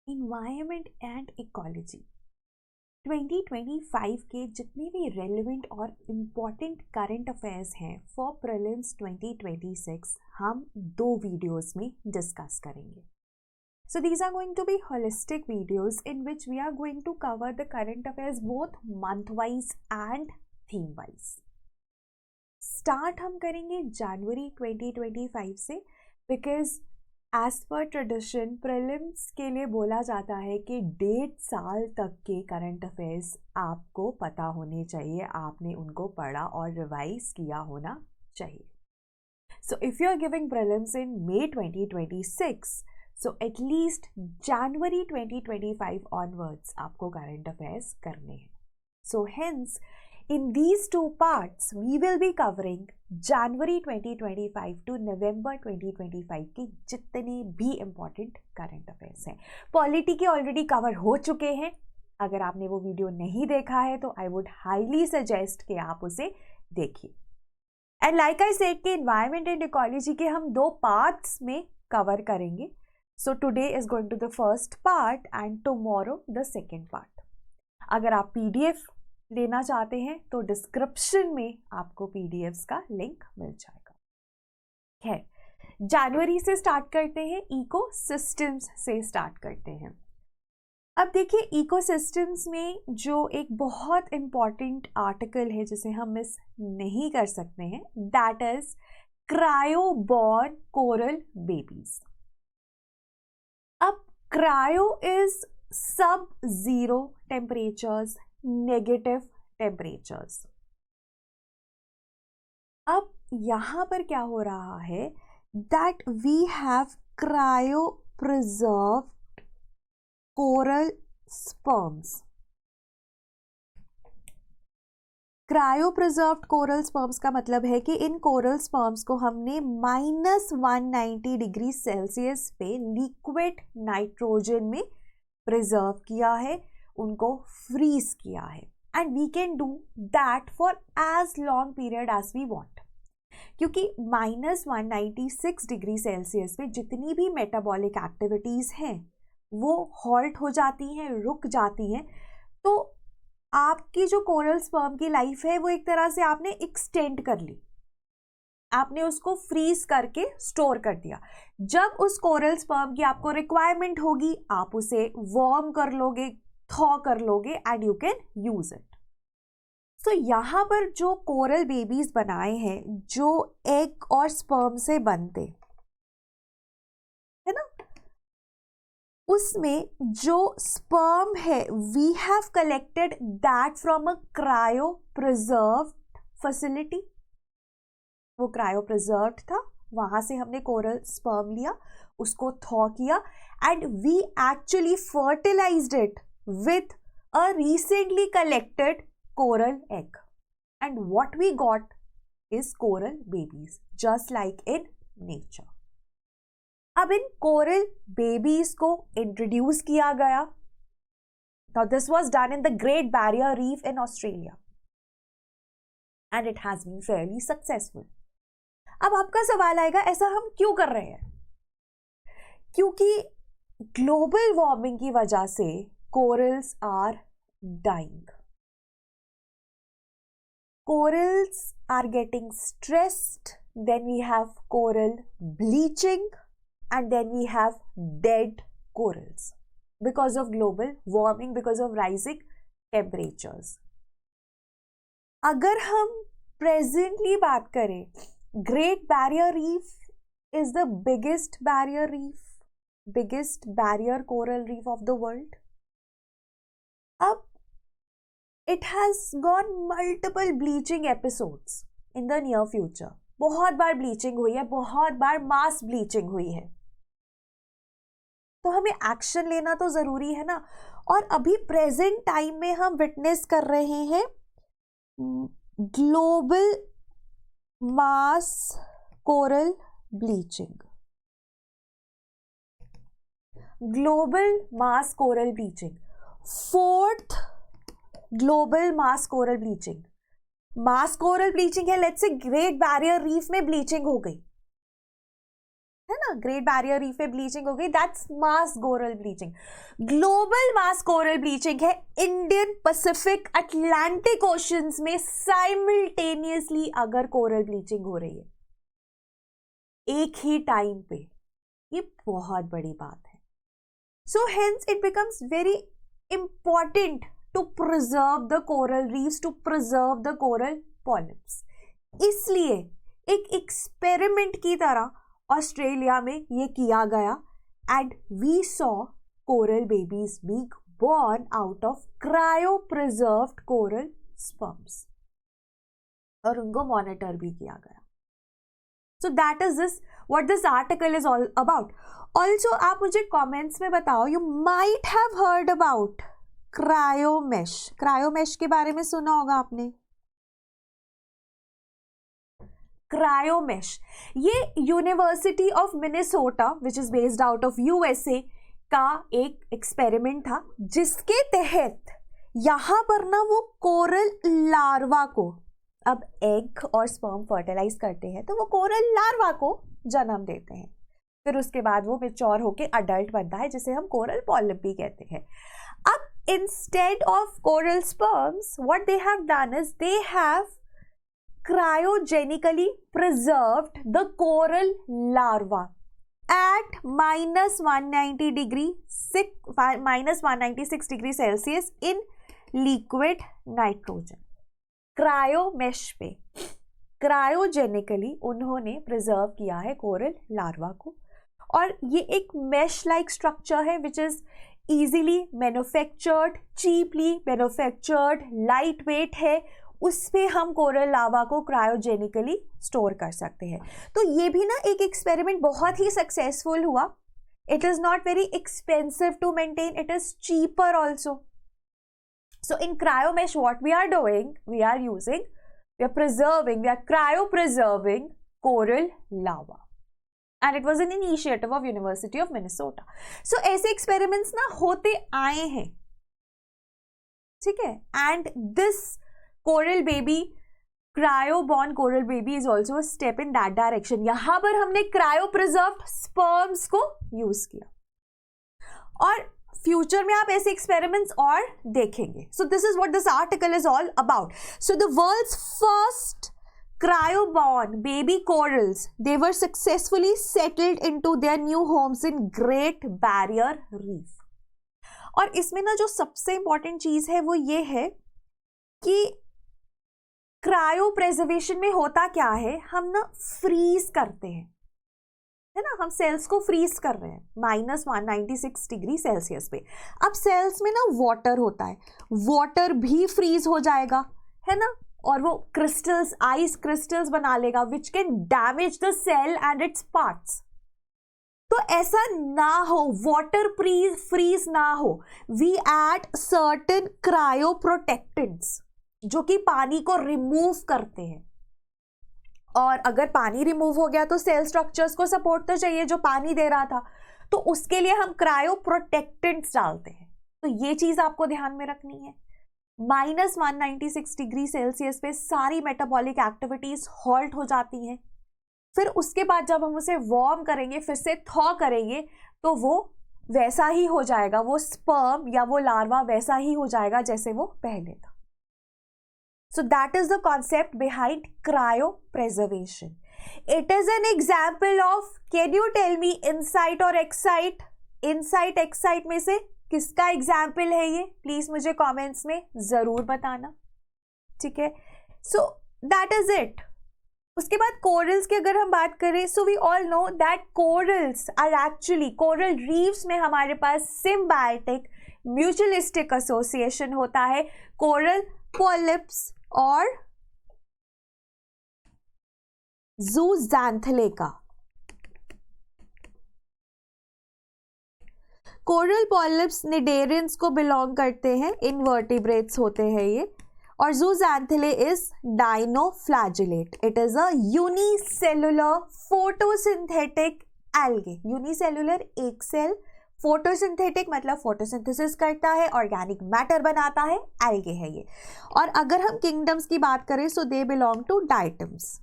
Environment and ecology 2025 के जितने भी रेलेवेंट और इम्पॉर्टेंट करंट अफेयर्स हैं फॉर प्रीलिम्स 2026 हम दो वीडियोस में डिस्कस करेंगे. So these are going to be holistic videos in which we are going to cover the current affairs both month-wise and theme-wise. Start हम करेंगे जनवरी 2025 से because as per tradition prelims के लिए बोला जाता है कि 1.5 साल तक के करंट अफेयर्स आपको पता होने चाहिए, आपने उनको पढ़ा और रिवाइज किया होना चाहिए. So if you are giving prelims in May 2026, so at least January 2025 onwards आपको current affairs करने हैं. So hence in these two parts we will be covering January 2025 to November 2025 के जितने भी important current affairs हैं. Polity के already cover हो चुके हैं. अगर आपने वो वीडियो नहीं देखा है तो I would highly suggest कि आप उसे देखिए. And like I said कि environment and ecology के हम दो parts में cover करेंगे. So today is going to the first part and tomorrow the second part. अगर आप PDF लेना चाहते हैं तो डिस्क्रिप्शन में आपको PDFs का लिंक मिल जाएगा. है जनवरी से स्टार्ट करते हैं, इकोसिस्टम्स से स्टार्ट करते हैं. अब देखिए इकोसिस्टम्स में जो एक बहुत इंपॉर्टेंट आर्टिकल है जिसे हम मिस नहीं कर सकते हैं, that is cryoborn coral babies. अब cryo is sub zero temperatures, negative temperatures. अब यहां पर क्या हो रहा है that we have cryo preserved coral sperms. Cryo preserved coral sperms का मतलब है कि इन कोरल स्पर्म्स को हमने -190 डिग्री सेल्सियस पे लिक्विड नाइट्रोजन में प्रिजर्व किया है, उनको फ्रीज किया है. And we can do that for as long period as we want, क्योंकि -196 डिग्री सेल्सियस पे जितनी भी मेटाबॉलिक एक्टिविटीज हैं वो हॉल्ट हो जाती हैं, रुक जाती हैं. तो आपकी जो कोरल स्पर्म की लाइफ है वो एक तरह से आपने एक्सटेंड कर ली, आपने उसको फ्रीज करके स्टोर कर दिया. जब उस कोरल स्पर्म की आपको रिक्वायरमेंट होगी आप उसे वार्म कर लोगे, थॉ कर लोगे and you can use it. So यहां पर जो कोरल बेबीज बनाए हैं जो एग और स्पर्म से बनते है ना, उसमें जो स्पर्म है we have collected that from a cryopreserved facility. वो क्रायो प्रिजर्व्ड था, वहां से हमने कोरल स्पर्म लिया, उसको थॉ किया and we actually fertilized it with a recently collected coral egg, and what we got is coral babies just like in nature. अब इन coral babies को introduce किया गया. Now this was done in the Great Barrier Reef in Australia and it has been fairly successful. अब आपका सवाल आएगा ऐसा हम क्यों कर रहे हैं? क्योंकि ग्लोबल वार्मिंग की वजह से corals are dying. Corals are getting stressed, then we have coral bleaching, and then we have dead corals because of global warming, because of rising temperatures. अगर हम presently बात करें, Great Barrier Reef is the biggest barrier reef, biggest barrier coral reef of the world. अब it has gone multiple bleaching episodes in the near future. बहुत बार bleaching हुई है, बहुत बार मास bleaching हुई है, तो हमें एक्शन लेना तो जरूरी है ना. और अभी प्रेजेंट टाइम में हम विटनेस कर रहे हैं ग्लोबल मास कोरल ब्लीचिंग. ग्लोबल मास कोरल ब्लीचिंग, फोर्थ ग्लोबल मास कोरल ब्लीचिंग. मास कोरल ब्लीचिंग है, let's say great barrier reef में ब्लीचिंग हो गई, है ना, ग्रेट बैरियर रीफ पे ब्लीचिंग हो गई, that's mass coral bleaching. Global mass coral bleaching है इंडियन, पैसिफिक, अटलांटिक ओशंस में साइमल्टेनियसली अगर कोरल ब्लीचिंग हो रही है एक ही टाइम पे, ये बहुत बड़ी बात है। So hence it becomes very important to preserve the coral reefs, to preserve the coral polyps. इसलिए एक एक्सपेरिमेंट की तरह ऑस्ट्रेलिया में ये किया गया and we saw coral babies being born out of cryo preserved coral sperms, और उनको मॉनिटर भी किया गया। So that is this what this article is all about. Also आप मुझे कमेंट्स में बताओ, you might have heard about cryomesh. Cryomesh के बारे में सुना होगा आपने। क्रायोमेश ये university of Minnesota which is based out of USA का एक एक्सपेरिमेंट था, जिसके तहत यहां पर ना वो कोरल लार्वा को, अब एग और स्पर्म फर्टिलाइज करते हैं तो वो कोरल लार्वा को जन्म देते हैं, फिर उसके बाद वो मैच्योर होके अडल्ट बनता है जिसे हम कोरल पॉलिप भी कहते हैं। अब instead of coral sperms what they have done is they have cryogenically preserved the coral larva at -190 degree, -196 degree Celsius in liquid nitrogen। क्रायोमेश पे क्रायोजेनिकली उन्होंने प्रिजर्व किया है कोरल लार्वा को, और ये एक मेश लाइक स्ट्रक्चर है which is easily manufactured, cheaply manufactured, light weight है, उस पे हम कोरल लावा को क्रायोजेनिकली स्टोर कर सकते हैं। तो ये भी ना एक एक्सपेरिमेंट बहुत ही सक्सेसफुल हुआ। It is not very expensive to maintain, it is cheaper also. So in cryomesh what we are doing, we are using, we are preserving, we are cryo preserving coral larva, and it was an initiative of university of Minnesota. So ऐसे experiments ना होते आए हैं, ठीक है, and this coral baby, cryoborn coral baby is also a step in that direction. यहां पर हमने क्रायो प्रिजर्व्ड स्पर्म्स को यूज किया, और फ्यूचर में आप ऐसे एक्सपेरिमेंट्स और देखेंगे। So this is what this article is all about. So the world's first cryoborn baby corals, they were successfully settled into their new homes in Great Barrier Reef। और इसमें ना जो सबसे इंपॉर्टेंट चीज है वो ये है कि क्रायो प्रेजर्वेशन में होता क्या है, हम ना फ्रीज करते हैं, है ना, हम सेल्स को फ्रीज कर रहे हैं -196 डिग्री सेल्सियस पे। अब सेल्स में ना वाटर होता है, वाटर भी फ्रीज हो जाएगा, है ना, और वो क्रिस्टल्स, आइस क्रिस्टल्स बना लेगा which can damage the cell and its parts. तो ऐसा ना हो, वाटर फ्रीज ना हो, we add certain cryoprotectants जो कि पानी को रिमूव करते हैं। और अगर पानी रिमूव हो गया तो सेल स्ट्रक्चर्स को सपोर्ट तो चाहिए जो पानी दे रहा था, तो उसके लिए हम क्रायो प्रोटेक्टेंट्स डालते हैं। तो ये चीज आपको ध्यान में रखनी है। -196 डिग्री सेल्सियस पे सारी मेटाबॉलिक एक्टिविटीज हॉल्ट हो जाती हैं। फिर उसके बाद जब हम उसे वार्म करेंगे, फिर से थॉ करेंगे, तो वो वैसा ही हो जाएगा, वो स्पर्म या वो लार्वा वैसा ही हो जाएगा जैसे वो पहले था। So that is the concept behind cryopreservation. It is an example of, can you tell me insight or excite? Insight, excite में से किसका एग्जाम्पल है ये? प्लीज मुझे कमेंट्स में जरूर बताना, ठीक है। So that is it. उसके बाद कोरल्स की अगर हम बात करें, so we all know that corals are actually, coral reefs में हमारे पास सिम्बायोटिक म्यूचुअलिस्टिक एसोसिएशन होता है कोरल पॉलिप्स और ज़ूज़ैंथले का। कोरल पॉलिप्स निडेरियंस को बिलोंग करते हैं, इनवर्टिब्रेट्स होते हैं ये, और zooxanthellae is dinoflagellate. It is a unicellular photosynthetic algae. Unicellular, एक सेल, फोटोसिंथेटिक मतलब फोटोसिंथेसिस करता है, ऑर्गेनिक मैटर बनाता है, एल्गे है ये। और अगर हम किंगडम्स की बात करें, सो दे बिलोंग टू डाइटम्स।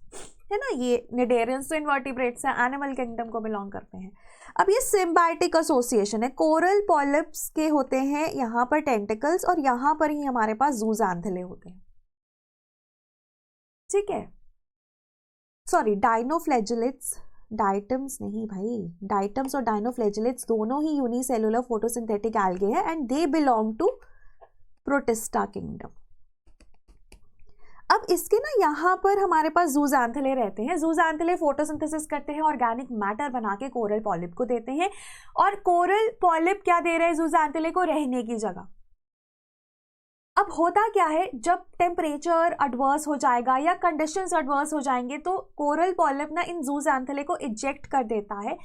है ना, ये निडेरियंस तो इनवर्टिब्रेट्स हैं, एनिमल किंगडम को बिलोंग करते हैं। अब ये सिम्बायोटिक एसोसिएशन है, कोरल पॉलिप्स के होते हैं यहाँ पर टेंटिकल्स और यहाँ पर ही हमारे पास जूज़ैंथेले होते हैं, ठीक है। सॉरी, डाइनोफ्लैजिलेट्स, डाइटम्स नहीं भाई, डाइटम्स और डाइनोफ्लैजिलेट्स दोनों ही यूनिसेलुलर फोटोसिंथेटिक एल्गे हैं and they belong to Protista kingdom. अब इसके ना यहाँ पर हमारे पास जूज़ैंथेले रहते हैं। जूज़ैंथेले फोटोसिंथेसिस करते हैं, ऑर्गेनिक मैटर बना के कोरल पॉलिप को देते हैं, और कोरल पॉलिप क्या दे रहे हैं जूज़ैंथेले को? रहने की जगह। अब होता क्या है, जब टेम्परेचर एडवर्स हो जाएगा या कंडीशंस एडवर्स हो जाएंगे तो कोरल पॉलिप ना इन जूज़ैंथेले को इजेक्ट कर देता है।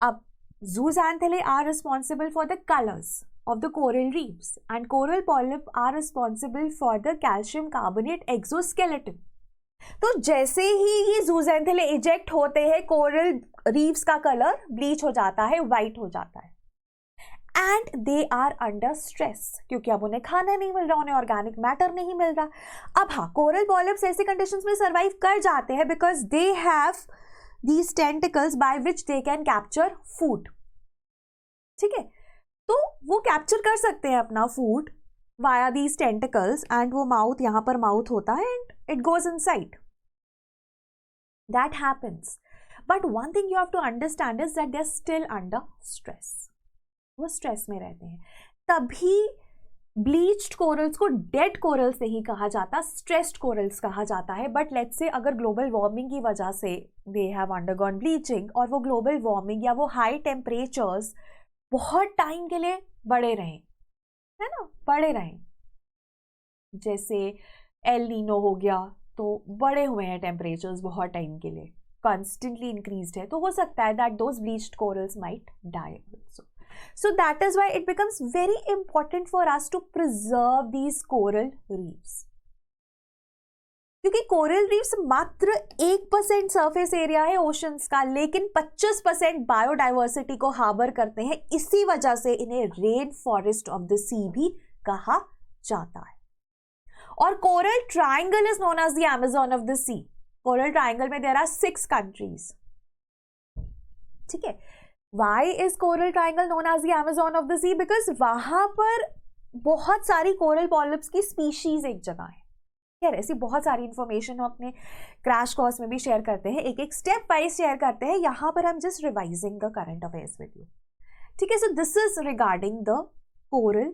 अब zooxanthellae are responsible for the colours of the coral reefs and coral polyp are responsible for the calcium carbonate exoskeleton। तो जैसे ही ये जूज़ैंथेले इजेक्ट होते हैं, कोरल रीफ्स का कलर ब्लीच हो जाता है, वाइट हो जाता है, and they are under stress, क्योंकि अब उन्हें खाना नहीं मिल रहा, उन्हें ऑर्गेनिक मैटर नहीं मिल रहा। अब हाँ, कोरल पॉलिप्स ऐसे कंडीशंस में सर्वाइव कर जाते हैं because they have these tentacles by which they can capture food, ठीक है। तो वो कैप्चर कर सकते हैं अपना food via these tentacles, and वो माउथ, यहाँ पर माउथ होता है and it goes inside, that happens. But one thing you have to understand is that they are still under stress, वो स्ट्रेस में रहते हैं। तभी ब्लीच्ड कोरल्स को डेड कोरल्स नहीं कहा जाता, स्ट्रेस्ड कोरल्स कहा जाता है। बट लेट्स से अगर ग्लोबल वार्मिंग की वजह से दे हैव अंडरगॉन ब्लीचिंग, और वो ग्लोबल वार्मिंग या वो हाई टेम्परेचर्स बहुत टाइम के लिए बढ़े रहें, है ना, बढ़े रहें, जैसे एल नीनो हो गया, तो बढ़े हुए हैं टेम्परेचर्स बहुत टाइम के लिए, कॉन्स्टेंटली इंक्रीज्ड है, तो हो सकता है that those bleached corals might die also. So that is why it becomes very important for us to preserve these coral reefs, क्योंकि कोरल रीफ्स मात्र 1% सरफेस एरिया है ओशंस का, लेकिन 25% बायोडाइवर्सिटी को हार्बर करते हैं। इसी वजह से इन्हें rainforest of the sea भी कहा जाता है। और coral triangle is known as the Amazon of the sea. Coral triangle में देयर आर 6 कंट्रीज, ठीक है। Why is coral triangle known as the Amazon of the sea? Because वहां पर बहुत सारी कोरल पॉलिप्स की स्पीशीज एक जगह है। यार ऐसी बहुत सारी इंफॉर्मेशन हम अपने क्रैश कोर्स में भी शेयर करते हैं, एक एक स्टेप वाइज शेयर करते हैं। यहाँ पर हम just revising the current affairs with you, ठीक है। So this is regarding the coral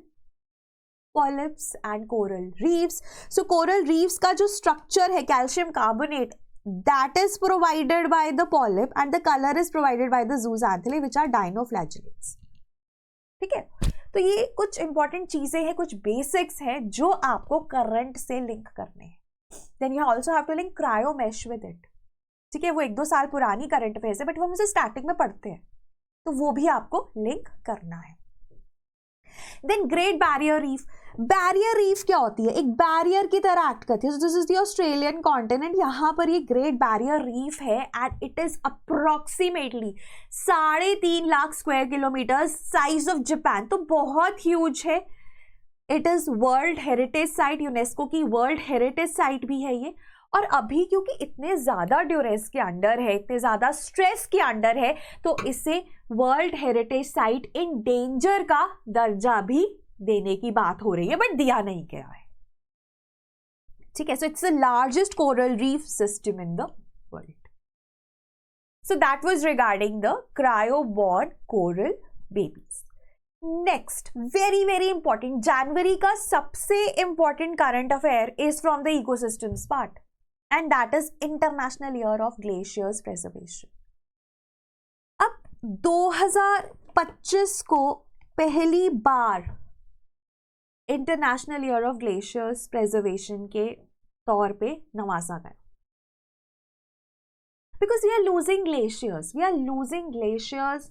polyps and coral reefs. So coral reefs का जो स्ट्रक्चर है, calcium carbonate, that is provided by the polyp and the color is provided by the zooxanthellae which are dinoflagellates, ठीक है। तो ये कुछ important चीजें हैं, कुछ बेसिक्स हैं जो आपको करंट से लिंक करने हैं। Then you also have to link cryomesh with it, ठीक है। वो 1-2 साल पुरानी करंट अफेयर्स है, बट वो हम उसे स्टैटिक में पढ़ते हैं, तो वो भी आपको लिंक करना है। Then great barrier reef. Barrier reef क्या होती है? एक बैरियर की तरह एक्ट करती है। This is the Australian continent, यहाँ पर ये ग्रेट बैरियर रीफ है and it is approximately 3.5 lakh square kilometre, size of Japan, तो बहुत ह्यूज है। It is world heritage site, UNESCO की वर्ल्ड हेरिटेज साइट भी है ये। और अभी क्योंकि इतने ज़्यादा ड्यूरेस के अंडर है, इतने ज़्यादा स्ट्रेस के अंडर है, तो इसे world heritage site in danger का दर्जा भी देने की बात हो रही है, बट दिया नहीं गया है, ठीक है। So it's the largest coral reef system in the world. So that was regarding the cryoborn coral babies. Next, very very important, जनवरी का सबसे important current affair is from the ecosystems part, and that is International Year of Glaciers Preservation। अब 2025 को पहली बार international year of glaciers preservation के तौर पे नवाजा गया, because we are losing glaciers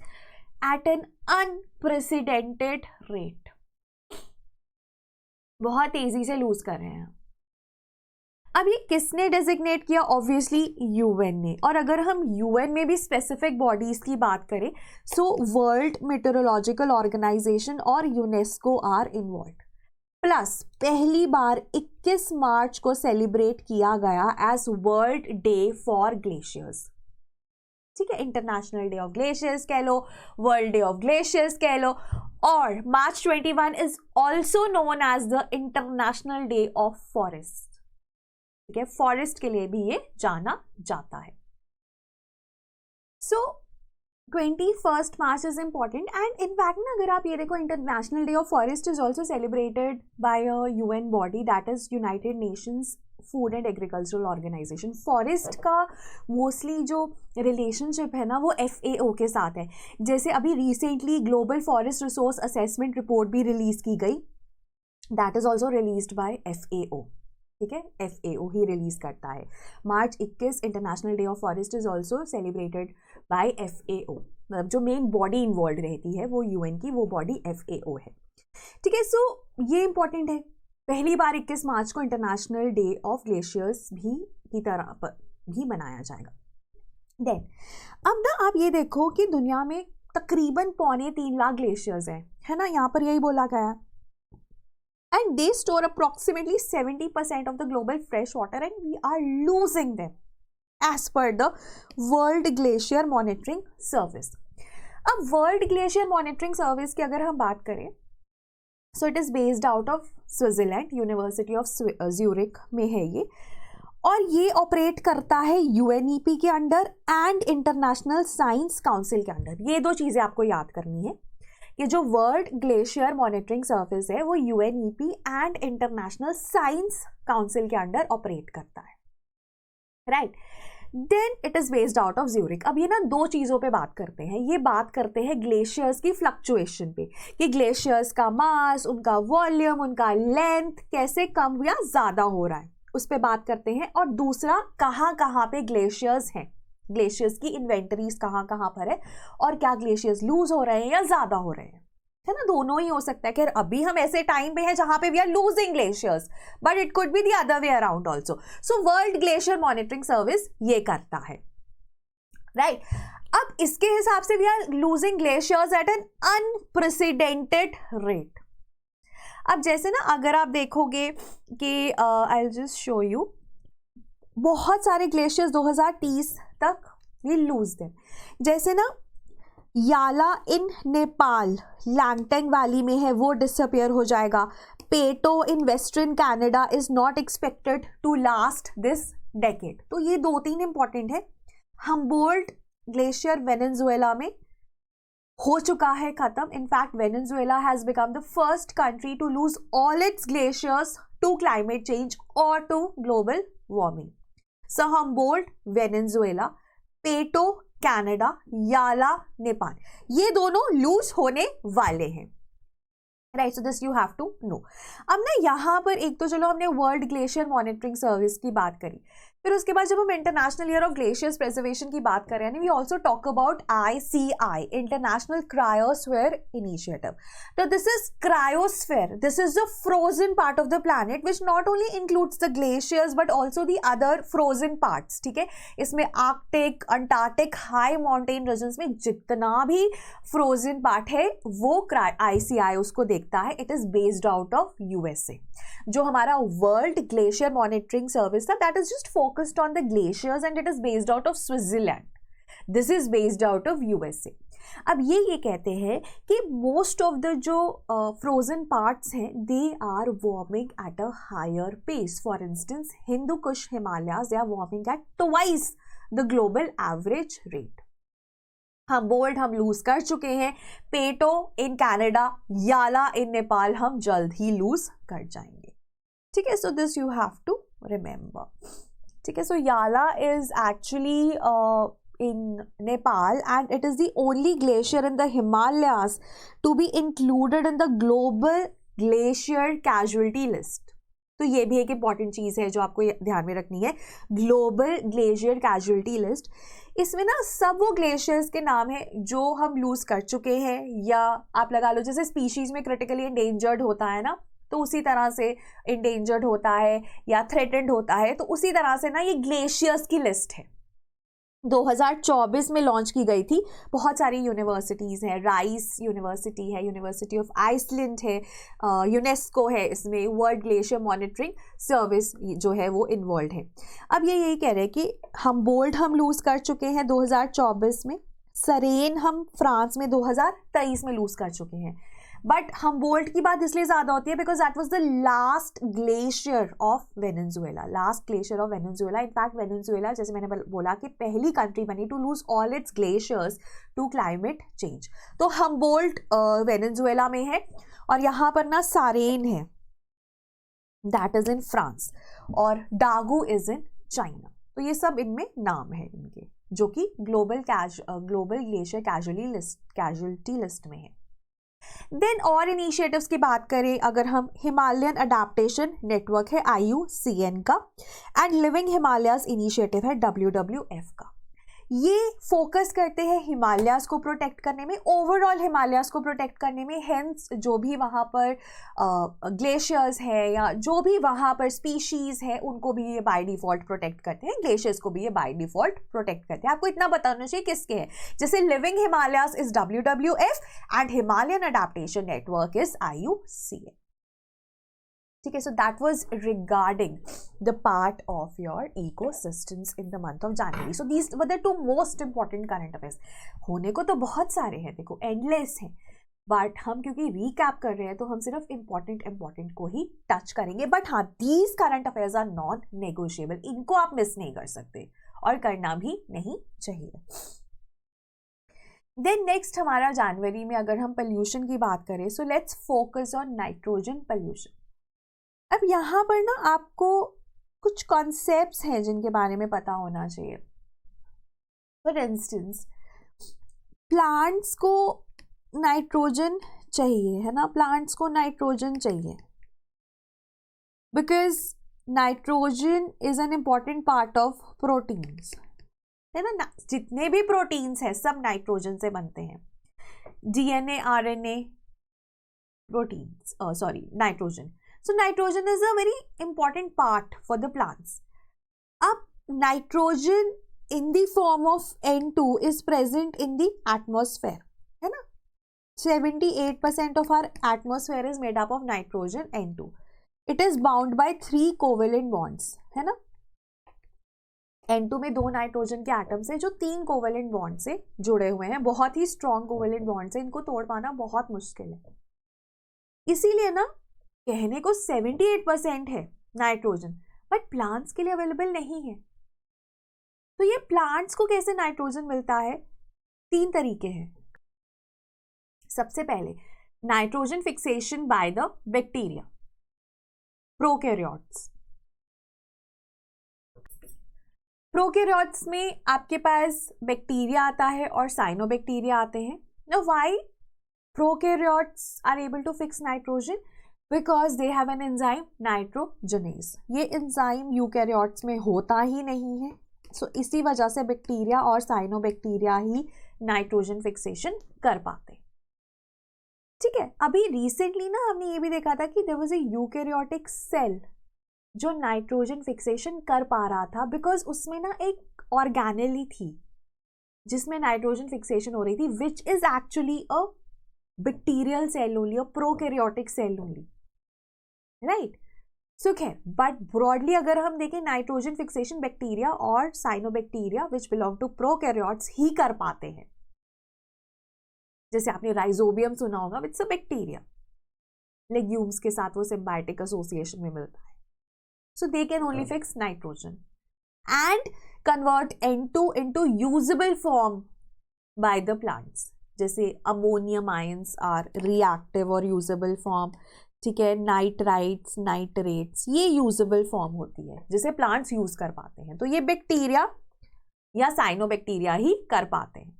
at an unprecedented rate, बहुत तेजी से लूज कर रहे हैं। अब ये किसने डेजिग्नेट किया? ऑब्वियसली यूएन ने। और अगर हम यूएन में भी स्पेसिफिक बॉडीज की बात करें, सो वर्ल्ड मेट्रोलॉजिकल ऑर्गेनाइजेशन और यूनेस्को आर इन्वॉल्व। प्लस पहली बार 21 मार्च को सेलिब्रेट किया गया as world day for glaciers. ठीक है, इंटरनेशनल डे ऑफ ग्लेशियर्स कह लो, वर्ल्ड डे ऑफ ग्लेशियर्स कह लो, और March 21 is also known as the international day of forest. ठीक है, फॉरेस्ट के लिए भी ये जाना जाता है। So 21 March is important and in fact ना अगर आप ये देखो, international day of forest is also celebrated by a UN body that is United Nations food and agricultural organisation. Forest का मोस्टली जो रिलेशनशिप है ना वो FAO के साथ है। जैसे अभी recently global forest resource assessment report भी रिलीज की गई, that is also released by FAO। ठीक है, FAO ही रिलीज करता है। मार्च 21 international day of forest is also celebrated bye FAO, मतलब जो मेन बॉडी इन्वॉल्व रहती है वो UN की, वो बॉडी FAO है। ठीक है, सो ये इंपॉर्टेंट है, पहली बार 21 मार्च को इंटरनेशनल डे ऑफ ग्लेशियर्स भी की तरह पर भी मनाया जाएगा। देन अब ना आप ये देखो कि दुनिया में तकरीबन 2.25 लाख ग्लेशियर्स हैं, है ना, यहाँ पर यही बोला गया है। And they store approximately 70% of the global fresh water and we are losing them as per the World Glacier Monitoring Service. अब World Glacier Monitoring Service की अगर हम बात करें, so it is based out of Switzerland, University of Zurich में है ये, और ये ऑपरेट करता है UNEP के under and international science council के अंडर। ये दो चीज़ें आपको याद करनी है कि जो वर्ल्ड ग्लेशियर मॉनिटरिंग सर्विस है वो UNEP and international science council के अंडर ऑपरेट करता है, right. Then it is based out of Zurich. अब ये ना दो चीज़ों पे बात करते हैं, ये बात करते हैं ग्लेशियर्स की फ्लक्चुएशन पे कि ग्लेशियर्स का मास, उनका वॉल्यूम, उनका लेंथ कैसे कम या ज़्यादा हो रहा है, उस पर बात करते हैं। और दूसरा कहाँ कहाँ पे ग्लेशियर्स हैं, ग्लेशियर्स की इन्वेंटरीज कहाँ कहाँ पर है और क्या ग्लेशियर्स लूज हो रहे हैं या ज़्यादा हो रहे हैं, है ना। दोनों ही हो सकता है कि अभी हम ऐसे टाइम पे हैं जहाँ पे we are losing glaciers, but it could be the other way around also. So world glacier monitoring service ये करता है, राइट। अब इसके हिसाब से we are losing glaciers at an unprecedented rate. अब जैसे ना अगर आप देखोगे कि I will just show you, बहुत सारे ग्लेशियर्स 2030 तक वी लूज देम। जैसे ना याला इन नेपाल लैंगटेंग वैली में है, वो डिसअपियर हो जाएगा। Peyto in western Canada is not expected to last this decade. तो ये 2-3 इंपॉर्टेंट है। हम्बोल्ट ग्लेशियर वेनेजुएला में हो चुका है खत्म। In fact Venezuela has become the first country to lose all its glaciers to climate change और to global warming. So Humboldt Venezuela, Peyto Canada, Yala Nepal, ये दोनों लूज होने वाले हैं, right. So this you have to know. अब ना यहाँ पर एक तो चलो हमने वर्ल्ड ग्लेशियर मॉनिटरिंग सर्विस की बात करी, फिर उसके बाद जब हम international year of glaciers preservation की बात कर रहे हैं, we also talk about ICI, international cryosphere initiative. तो this is cryosphere, this is the frozen part of the planet which not only includes the glaciers but also the other frozen parts. ठीक है, इसमें Arctic, Antarctic, high mountain regions में जितना भी frozen part है वो ICI उसको देखता है। It is based out of USA। जो हमारा वर्ल्ड ग्लेशियर मॉनिटरिंग सर्विस था, that is just focused on the glaciers and it is based out of Switzerland. This is based out of USA। अब ये कहते हैं कि मोस्ट ऑफ द जो frozen parts हैं they are warming at a higher pace. For instance Hindu Kush Himalayas they are warming at twice the global average rate. Humboldt हम loose कर चुके हैं, पेटो इन कनाडा, याला इन नेपाल हम जल्द ही लूज कर जाएंगे। ठीक है, so this you have to remember. ठीक है, so Yala is actually in Nepal and it is the only glacier in the Himalayas to be included in the global glacier casualty list। तो ये भी एक इंपॉर्टेंट चीज़ है जो आपको ध्यान में रखनी है, ग्लोबल ग्लेशियर कैजुअलिटी लिस्ट। इसमें ना सब वो ग्लेशियर्स के नाम है जो हम लूज कर चुके हैं, या आप लगा लो जैसे स्पीशीज में क्रिटिकली इंडेंजर्ड होता है ना, तो उसी तरह से इंडेंजर्ड होता है या थ्रेटेंड होता है, तो उसी तरह से ना ये ग्लेशियर्स की लिस्ट है। 2024 में लॉन्च की गई थी। बहुत सारी यूनिवर्सिटीज़ हैं, राइस यूनिवर्सिटी है, यूनिवर्सिटी ऑफ आइसलैंड है, यूनेस्को है, इसमें वर्ल्ड ग्लेशियर मॉनिटरिंग सर्विस जो है वो इन्वॉल्व है। अब ये यही कह रहे हैं कि हम्बोल्ट हम लूज़ कर चुके हैं 2024 में, सरेन हम फ्रांस में 2023 में लूज़ कर चुके हैं। बट हम्बोल्ट की बात इसलिए ज़्यादा होती है because that was the last glacier of Venezuela, last glacier of Venezuela. In fact Venezuela, जैसे मैंने बोला, कि पहली कंट्री बनी to lose all its glaciers to climate change. तो हम्बोल्ट वेनेजुएला में है, और यहाँ पर ना सारेन है, दैट इज इन फ्रांस, और डागू इज इन चाइना। तो ये सब इनमें नाम है इनके, जो कि ग्लोबल ग्लेशियर कैजुअलिटी लिस्ट में है। देन और इनिशिएटिव्स की बात करें अगर हम, हिमालयन अडेप्टेशन नेटवर्क है IUCN का, एंड लिविंग हिमालयाज इनिशिएटिव है WWF का। ये फोकस करते हैं हिमालयाज को प्रोटेक्ट करने में, ओवरऑल हिमालयाज को प्रोटेक्ट करने में। हेंस जो भी वहाँ पर ग्लेशियर्स है या जो भी वहाँ पर स्पीशीज़ है उनको भी ये बाय डिफ़ॉल्ट प्रोटेक्ट करते हैं, ग्लेशियर्स को भी ये बाय डिफ़ॉल्ट प्रोटेक्ट करते हैं। आपको इतना बताना चाहिए किसके है, जैसे living Himalayas is WWF and Himalayan adaptation network is IUCN। ठीक है, so that was regarding the part of your ecosystems in the month of January. So these were the 2 most important current affairs. होने को तो बहुत सारे हैं, देखो endless हैं, बट हम क्योंकि रीकैप कर रहे हैं तो हम सिर्फ इंपॉर्टेंट को ही टच करेंगे। बट हाँ, these current affairs are non negotiable, इनको आप मिस नहीं कर सकते और करना भी नहीं चाहिए। देन नेक्स्ट हमारा जनवरी में अगर हम पोल्यूशन की बात करें, so let's focus on nitrogen pollution. अब यहाँ पर ना आपको कुछ कॉन्सेप्ट्स हैं जिनके बारे में पता होना चाहिए। फॉर इंस्टेंस, प्लांट्स को नाइट्रोजन चाहिए, है ना, प्लांट्स को नाइट्रोजन चाहिए because nitrogen is an important part of proteins, है ना। जितने भी प्रोटीन्स हैं सब नाइट्रोजन से बनते हैं। DNA, RNA, proteins, nitrogen. So nitrogen is a very important part for the plants. अब nitrogen in the form of N2 is present in the atmosphere, है ना। 78% of our atmosphere is made up of nitrogen N2. It is bound by 3 covalent bonds, है ना। N2 में 2 nitrogen के atoms हैं जो 3 covalent bond से जुड़े हुए हैं, बहुत ही स्ट्रॉन्ग कोवेलेंट बॉन्ड से, इनको तोड़ पाना बहुत मुश्किल है। इसीलिए ना कहने को 78% है नाइट्रोजन, बट प्लांट्स के लिए अवेलेबल नहीं है। तो ये प्लांट्स को कैसे नाइट्रोजन मिलता है, 3 तरीके हैं। सबसे पहले nitrogen fixation by the bacteria, prokaryotes. Prokaryotes में आपके पास बैक्टीरिया आता है और साइनोबैक्टीरिया आते हैं। Now why prokaryotes are able to fix nitrogen? Because they have an enzyme nitrogenase. ये एंजाइम यूकैरियोट्स में होता ही नहीं है, सो इसी वजह से बैक्टीरिया और साइनोबैक्टीरिया ही नाइट्रोजन फिक्सेशन कर पाते। ठीक है, अभी रिसेंटली ना हमने ये भी देखा था कि there was a eukaryotic cell जो नाइट्रोजन फिक्सेशन कर पा रहा था, बिकॉज उसमें ना एक ऑर्गेनेली थी जिसमें नाइट्रोजन फिक्सेशन हो रही थी, which is actually a bacterial cell only, a prokaryotic cell only, right. So खैर, बट ब्रॉडली अगर हम देखें, नाइट्रोजन फिक्सेशन बैक्टीरिया और cyanobacteria which belong to prokaryotes ही कर पाते हैं। जैसे आपने राइजोबियम सुना होगा, विच अ बैक्टीरिया, लेग्यूम्स के साथ वो सिम्बायोटिक एसोसिएशन में मिलता है। So they can only fix nitrogen and convert N2 into usable form by the plants. जैसे ammonium ions are reactive और usable form, ठीक है, नाइट्राइट्स, नाइट्रेट्स, ये यूजेबल फॉर्म होती है जिसे प्लांट्स यूज कर पाते हैं। तो ये बैक्टीरिया या साइनोबैक्टीरिया ही कर पाते हैं।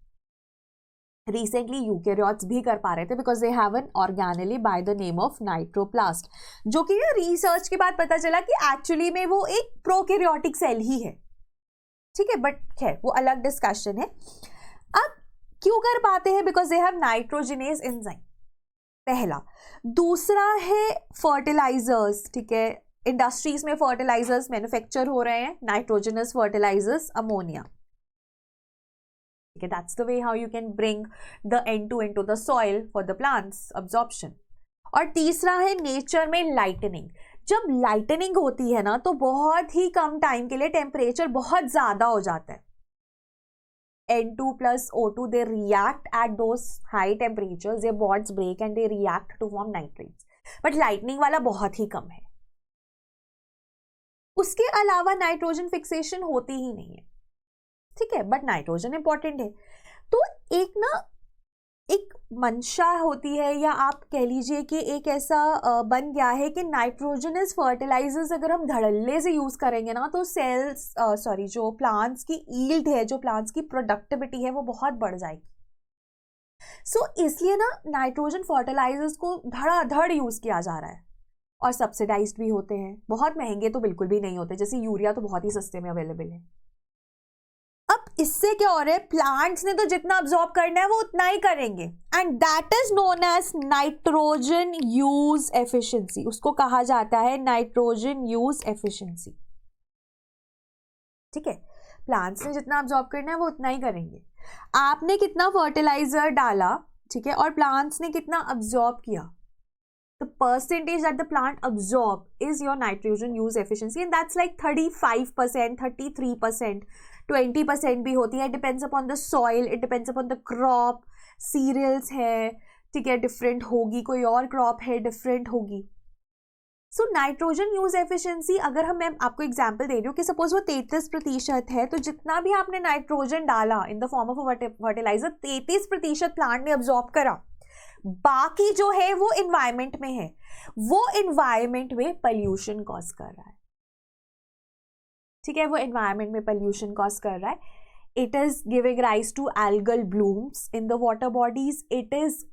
रिसेंटली यूकैरियोट्स भी कर पा रहे थे because they have an organelle by the name of nitroplast, जो कि रिसर्च के बाद पता चला कि एक्चुअली में वो एक प्रोकैरियोटिक सेल ही है। ठीक है, बट खैर वो अलग डिस्कशन है। अब क्यों कर पाते हैं? Because they have nitrogenase enzyme, पहला। दूसरा है फर्टिलाइजर्स, ठीक है, इंडस्ट्रीज में फर्टिलाइजर्स मैन्युफैक्चर हो रहे हैं, नाइट्रोजनस फर्टिलाइजर्स, अमोनिया। ठीक है, that's the way how you can bring the N2 into the soil for the plants absorption. और तीसरा है नेचर में लाइटनिंग। जब लाइटनिंग होती है ना तो बहुत ही कम टाइम के लिए टेम्परेचर बहुत ज्यादा हो जाता है। N2 plus O2 they react at those high temperatures, their bonds break and they react to form nitrates, but lightning वाला बहुत ही कम है। उसके अलावा नाइट्रोजन फिक्सेशन होती ही नहीं है, ठीक है, बट नाइट्रोजन इंपॉर्टेंट है। तो एक मंशा होती है, या आप कह लीजिए कि एक ऐसा बन गया है कि नाइट्रोजनस फर्टिलाइजर्स अगर हम धड़ल्ले से यूज करेंगे ना तो जो प्लांट्स की ईल्ड है, जो प्लांट्स की प्रोडक्टिविटी है वो बहुत बढ़ जाएगी। सो इसलिए ना नाइट्रोजन फर्टिलाइजर्स को धड़ाधड़ यूज किया जा रहा है, और सब्सिडाइज्ड भी होते हैं, बहुत महंगे तो बिल्कुल भी नहीं होते, जैसे यूरिया तो बहुत ही सस्ते में अवेलेबल है। अब इससे क्या हो रहा है, प्लांट्स ने तो जितना अब्सॉर्ब करना है वो उतना ही करेंगे, and that is known as nitrogen use efficiency. उसको कहा जाता है नाइट्रोजन यूज एफिशिएंसी, ठीक है। प्लांट्स ने जितना अब्सॉर्ब करना है वो उतना ही करेंगे। आपने कितना फर्टिलाइजर डाला, ठीक है, और प्लांट्स ने कितना अब्सॉर्ब किया, the percentage that the plant absorb is your nitrogen use efficiency, and that's like 35%, 33%, 20% भी होती है। depends upon the soil, it depends upon the crop, cereals है, ठीक है, different होगी, कोई और crop है different होगी। so nitrogen use efficiency अगर मैं आपको एग्जाम्पल दे रही हूँ कि सपोज वो 33% है, तो जितना भी आपने नाइट्रोजन डाला in the form of fertilizer 33% plant ने अब्सॉर्ब करा, बाकी जो है वो एनवायरमेंट में है, वो एनवायरमेंट में पॉल्यूशन कॉज कर रहा है, ठीक है, वो एनवायरमेंट में पॉल्यूशन कॉज कर रहा है। It is giving rise to algal blooms in the water bodies, it is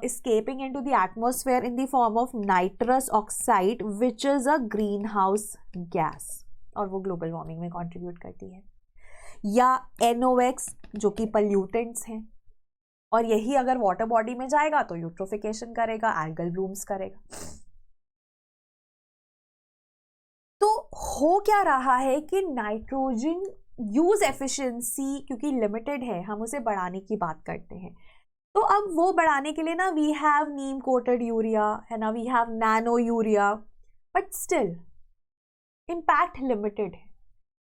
escaping into the atmosphere in the form of nitrous oxide which is a greenhouse gas, और वो global warming में contribute करती है। या NOx जो कि pollutants हैं, और यही अगर वाटर बॉडी में जाएगा तो यूट्रोफिकेशन करेगा, एल्गल ब्लूम्स करेगा। तो हो क्या रहा है कि नाइट्रोजन यूज एफिशिएंसी क्योंकि लिमिटेड है, हम उसे बढ़ाने की बात करते हैं। तो अब वो बढ़ाने के लिए ना we have neem coated urea है ना, we have nano urea, but still impact limited है।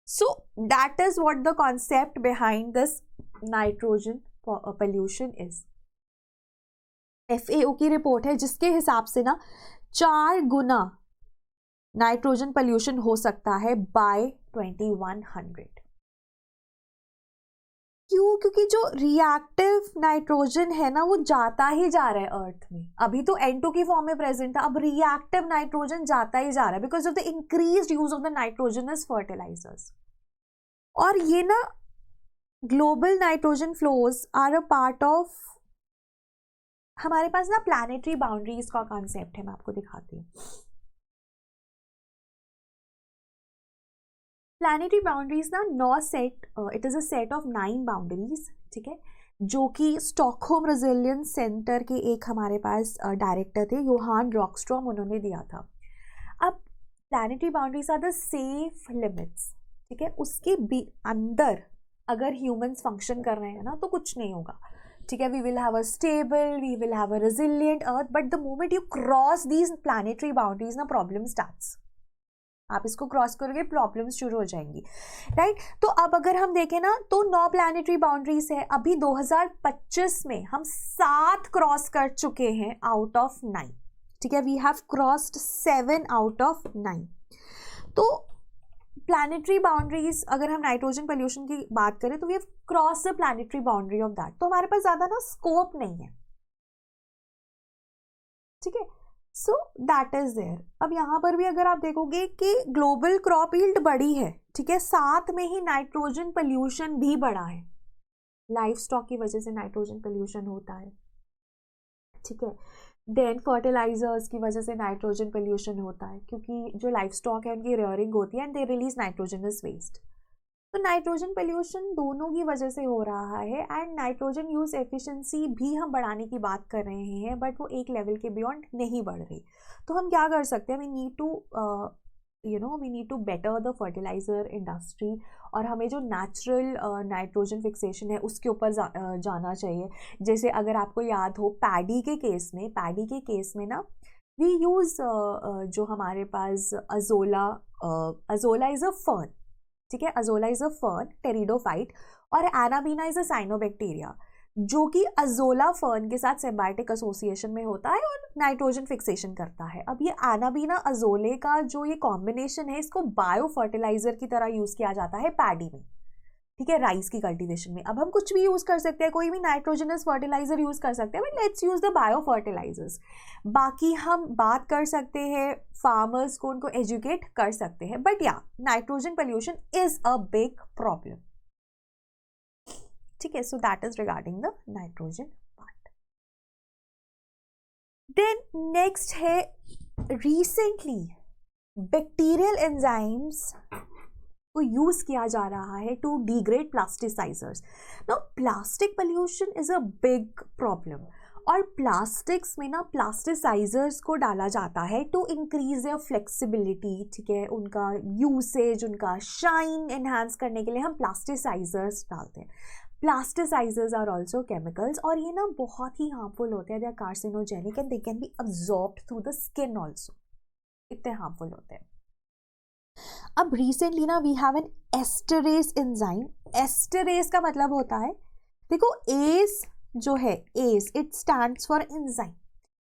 So that is what the concept behind this nitrogen pollution is। FAO की रिपोर्ट है जिसके हिसाब से ना 4 गुना नाइट्रोजन पोल्यूशन हो सकता है बाय 2100। क्यों? क्योंकि जो रिएक्टिव नाइट्रोजन है ना वो जाता ही जा रहा है अर्थ में। अभी तो N2 की फॉर्म में प्रेजेंट था, अब रिएक्टिव नाइट्रोजन जाता ही जा रहा है because of the increased use of the nitrogenous fertilizers. और ये ना global nitrogen flows are a part of, हमारे पास ना प्लैनेटरी बाउंड्रीज का कॉन्सेप्ट है, मैं आपको दिखाती हूँ। प्लैनेटरी बाउंड्रीज ना 9 set, it is a set of 9 boundaries, ठीक है, जो कि स्टॉकहोम रेजिलियंस सेंटर के एक हमारे पास डायरेक्टर थे योहान रॉकस्ट्रॉम, उन्होंने दिया था। अब planetary boundaries are the safe limits, ठीक है, उसके अंदर अगर ह्यूमंस फंक्शन कर रहे हैं ना तो कुछ नहीं होगा, ठीक है, we will have a stable, we will have a resilient earth, but the moment you cross these planetary boundaries ना प्रॉब्लम स्टार्ट्स। आप इसको क्रॉस करोगे प्रॉब्लम्स शुरू हो जाएंगी, राइट। तो अब अगर हम देखें ना तो 9 प्लैनेटरी बाउंड्रीज है, अभी 2025 में हम 7 क्रॉस कर चुके हैं आउट ऑफ 9, ठीक है, we have crossed 7 out of 9। तो प्लैनेटरी बाउंड्रीज अगर हम नाइट्रोजन पोल्यूशन की बात करें तो we have cross the planetary boundary of that, तो हमारे पास ज्यादा ना स्कोप नहीं है, ठीक है, सो दैट इज देयर। अब यहाँ पर भी अगर आप देखोगे कि ग्लोबल क्रॉप यील्ड बढ़ी है, ठीक है, साथ में ही नाइट्रोजन पोल्यूशन भी बढ़ा है, लाइफ स्टॉक की वजह से नाइट्रोजन पोल्यूशन होता है, ठीक है, देन फर्टिलाइजर्स की वजह से नाइट्रोजन पोल्यूशन होता है क्योंकि जो लाइफ स्टॉक है उनकी रेयरिंग होती है and they release nitrogenous waste. तो नाइट्रोजन पोल्यूशन दोनों की वजह से हो रहा है, एंड नाइट्रोजन यूज एफिशिएंसी भी हम बढ़ाने की बात कर रहे हैं, बट वो एक लेवल के बियॉन्ड नहीं बढ़ रही। तो हम क्या कर सकते हैं, we need to we need to better the fertilizer industry, और हमें जो नेचुरल नाइट्रोजन फिक्सेशन है उसके ऊपर जाना चाहिए. जैसे अगर आपको याद हो पैडी के केस में ना वी यूज़ जो हमारे पास अजोला इज़ अ फर्न, ठीक है, azolla is a fern pteridophyte, और एनाबीना इज़ अ साइनोबैक्टीरिया जो कि अजोला फर्न के साथ सिम्बायोटिक एसोसिएशन में होता है और नाइट्रोजन फिक्सेशन करता है. अब ये एनाबीना अजोले का जो ये कॉम्बिनेशन है इसको बायो फर्टिलाइजर की तरह यूज़ किया जाता है पैडी में, ठीक है, राइस की कल्टीवेशन में. अब हम कुछ भी यूज़ कर सकते हैं, कोई भी नाइट्रोजनस फर्टिलाइजर यूज़ कर सकते हैं, but let's use the bio fertilizers. बाकी हम बात कर सकते हैं फार्मर्स को, उनको एजुकेट कर सकते हैं, but yeah nitrogen pollution is a big problem, ठीक है. So that is regarding the nitrogen part. Then next है रिसेंटली बैक्टीरियल एंजाइम्स को यूज किया जा रहा है to degrade plasticizers. Now plastic pollution is a big problem, और plastics में ना प्लास्टिसाइजर्स को डाला जाता है टू इंक्रीज देयर फ्लेक्सिबिलिटी, ठीक है, उनका यूसेज, उनका शाइन एनहांस करने के लिए हम प्लास्टिसाइजर्स डालते हैं. प्लास्टिसाइजर्स आर ऑल्सो केमिकल्स, और ये ना बहुत ही हार्मफुल होते हैं. They are carcinogenic and they can be absorbed through the skin also. इतने हार्मफुल होते हैं. अब रिसेंटली ना we have an esterase enzyme. Esterase का मतलब होता है, देखो एस जो है ase it stands for enzyme.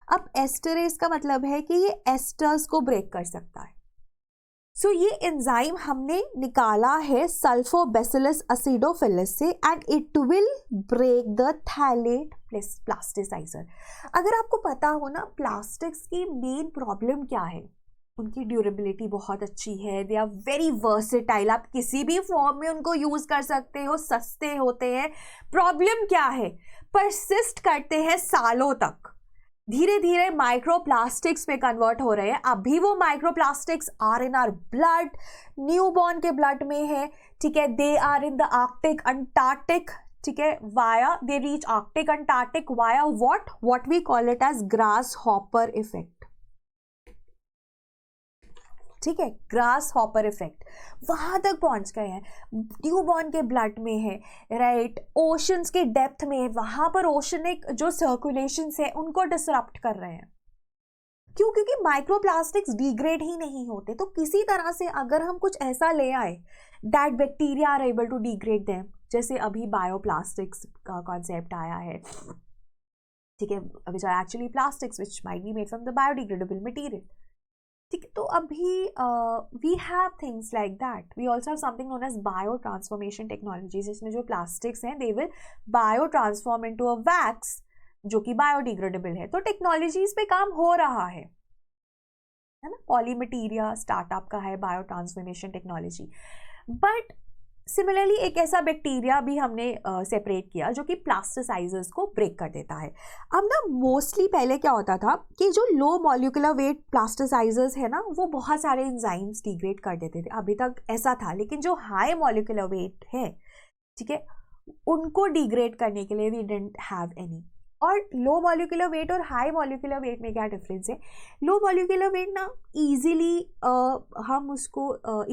अब एस्टरेज का मतलब है कि ये एस्टर्स को ब्रेक कर सकता है. सो ये एंजाइम हमने निकाला है सल्फोबैसिलस एसिडोफिलस से, and it will break the phthalate plasticizer. अगर आपको पता हो ना प्लास्टिक्स की मेन प्रॉब्लम क्या है, उनकी ड्यूरेबिलिटी बहुत अच्छी है, दे आर वेरी वर्सेटाइल, आप किसी भी फॉर्म में उनको यूज़ कर सकते हो, सस्ते होते हैं. प्रॉब्लम क्या है, परसिस्ट करते हैं सालों तक, धीरे धीरे माइक्रोप्लास्टिक्स में कन्वर्ट हो रहे हैं. अभी वो microplastics are in our blood, newborn के ब्लड में है, ठीक है. They are in the Arctic Antarctic, ठीक है, via they reach Arctic Antarctic via what we call it as grasshopper effect, ठीक है, ग्रास हॉपर इफेक्ट वहां तक पहुंच गए हैं. न्यूबॉर्न के ब्लड में है, राइट, ओशंस के डेप्थ में है, वहां पर ओशनिक जो सर्कुलेशंस है उनको डिसरप्ट कर रहे हैं. क्यों? क्योंकि माइक्रोप्लास्टिक्स डिग्रेड ही नहीं होते. तो किसी तरह से अगर हम कुछ ऐसा ले आए that bacteria are able to degrade them, जैसे अभी बायोप्लास्टिक्स का कॉन्सेप्ट आया है, ठीक है, which are actually plastics which might be made from the biodegradable material, ठीक है. तो अभी we have things like that. We also have something known as bio transformation technology, जिसमें जो प्लास्टिक्स हैं they will bio transform into a wax जो कि biodegradable है. तो टेक्नोलॉजीज पे काम हो रहा है ना. पॉलीमटीरिया स्टार्टअप का है bio transformation technology. But similarly एक ऐसा बैक्टीरिया भी हमने सेपरेट किया जो कि प्लास्टिसाइजर्स को ब्रेक कर देता है. अब ना मोस्टली पहले क्या होता था कि जो लो मॉलिक्यूलर वेट प्लास्टिसाइजर्स है ना वो बहुत सारे एंजाइम्स डिग्रेड कर देते थे, अभी तक ऐसा था. लेकिन जो हाई मॉलिक्यूलर वेट है, ठीक है, उनको डिग्रेड करने के लिए वी डिडंट हैव एनी. और लो मॉलिक्यूलर वेट और हाई मॉलिक्यूलर वेट में क्या डिफरेंस है? लो मॉलिक्यूलर वेट ना इजीली हम उसको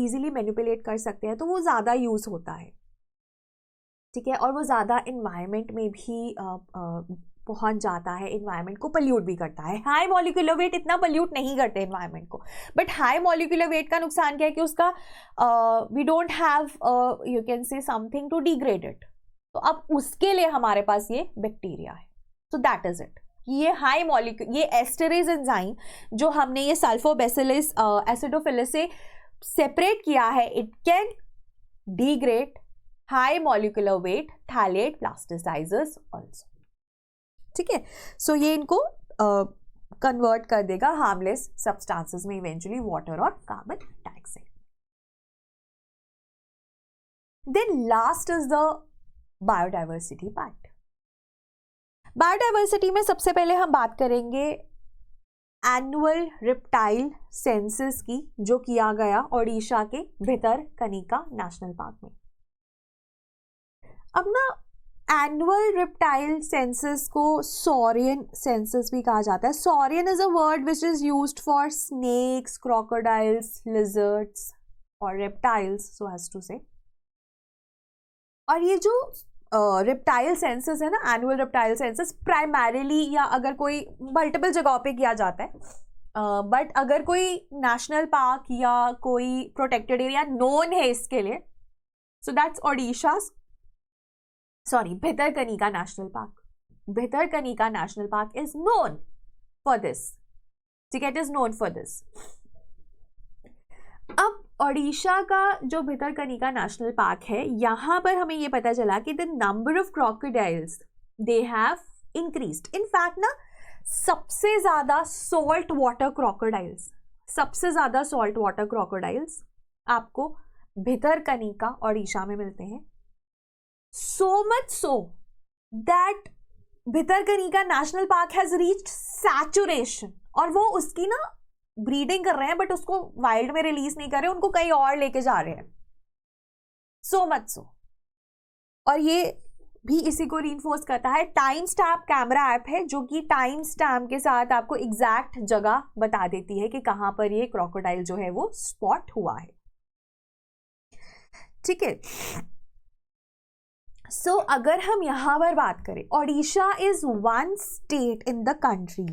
इजीली मैनिपुलेट कर सकते हैं, तो वो ज़्यादा यूज़ होता है, ठीक है, और वो ज़्यादा इन्वायरमेंट में भी पहुंच जाता है, इन्वायरमेंट को पल्यूट भी करता है. हाई मॉलिक्यूलर वेट इतना पल्यूट नहीं करते इन्वायरमेंट को, बट हाई मॉलिक्यूलर वेट का नुकसान क्या है कि उसका we don't have you can say something to degrade it. तो अब उसके लिए हमारे पास ये बैक्टीरिया है. So that is it. ये हाई मॉलिक्यूल, ये एस्टरेज एंजाइम जो हमने ये सल्फोबैसिलस एसिडोफिलस से सेपरेट किया है, it can degrade high molecular weight phthalate plasticizers also, ठीक है. सो ये इनको कन्वर्ट कर देगा हार्मलेस सब्सटेंसेस में, इवेंचुअली वाटर और carbon dioxide. Then last is the biodiversity part. Biodiversity में सबसे पहले हम बात करेंगे एनुअल रिप्टाइल सेंसस की, जो किया गया ओडिशा के भितरकनिका नेशनल पार्क में. अब ना एनुअल रिप्टाइल सेंसस को सॉरियन सेंसस भी कहा जाता है. Saurian is a word which is used for snakes, crocodiles, lizards और reptiles, so has to say. और ये जो रिप्टाइल सेंसस है ना, एनुअल रिप्टाइल सेंसस, प्राइमरीली या अगर कोई मल्टीपल जगहों पे किया जाता है, बट अगर कोई नेशनल पार्क या कोई प्रोटेक्टेड एरिया नोन है इसके लिए, so that's Odisha, sorry, Bhitarkanika national park. Bhitarkanika national park is known for this. ठीक है, it is known for this. अब ओडिशा का जो भितरकनिका नेशनल पार्क है, यहां पर हमें ये पता चला कि the number of crocodiles they have increased. In fact ना, सबसे ज्यादा सॉल्ट वाटर क्रोकोडाइल्स, सबसे ज्यादा सॉल्ट वाटर क्रोकोडाइल्स आपको भितरकनिका ओडिशा में मिलते हैं. so much so that Bhitarkanika national park has reached saturation. और वो उसकी ना ब्रीडिंग कर रहे हैं, बट उसको वाइल्ड में रिलीज नहीं कर रहे, उनको कहीं और लेके जा रहे हैं. so much so. और ये भी इसी को रीइंफोर्स करता है. टाइम स्टैम्प कैमरा ऐप है जो कि टाइम स्टैम्प के साथ आपको एग्जैक्ट जगह बता देती है कि कहां पर ये क्रोकोडाइल जो है वो स्पॉट हुआ है. ठीक है. सो अगर हम यहां पर बात करें, Odisha is one state in the country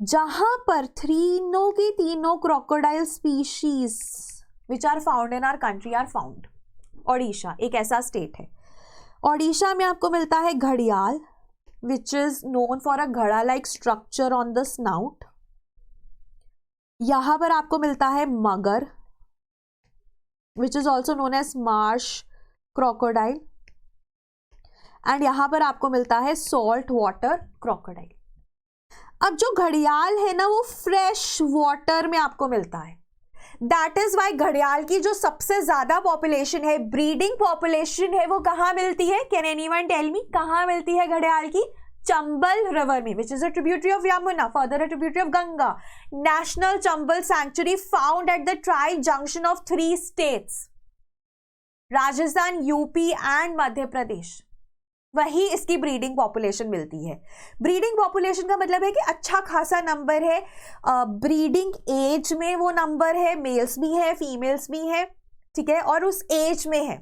जहां पर तीनों की तीनों crocodile species which are found in our country are found. Odisha एक ऐसा स्टेट है. ओडिशा में आपको मिलता है घड़ियाल, which is known for a ghada like structure on the snout. यहां पर आपको मिलता है mugger, which is also known as marsh crocodile. And यहां पर आपको मिलता है सॉल्ट वाटर क्रोकोडाइल. अब जो घड़ियाल है ना, वो फ्रेश वाटर में आपको मिलता है. दैट इज वाई घड़ियाल की जो सबसे ज्यादा पॉपुलेशन है, ब्रीडिंग पॉपुलेशन है, वो कहां मिलती है? कैन एनीवन टेल मी कहां मिलती है घड़ियाल की? चंबल रिवर में, which is a tributary of Yamuna, further a tributary of Ganga. National Chambal sanctuary found at the tri junction of 3 states, Rajasthan, UP and Madhya Pradesh. वही इसकी ब्रीडिंग पॉपुलेशन मिलती है. ब्रीडिंग पॉपुलेशन का मतलब है कि अच्छा खासा नंबर है. ब्रीडिंग एज में वो नंबर है, मेल्स भी है, फीमेल्स भी है. ठीक है, और उस एज में है,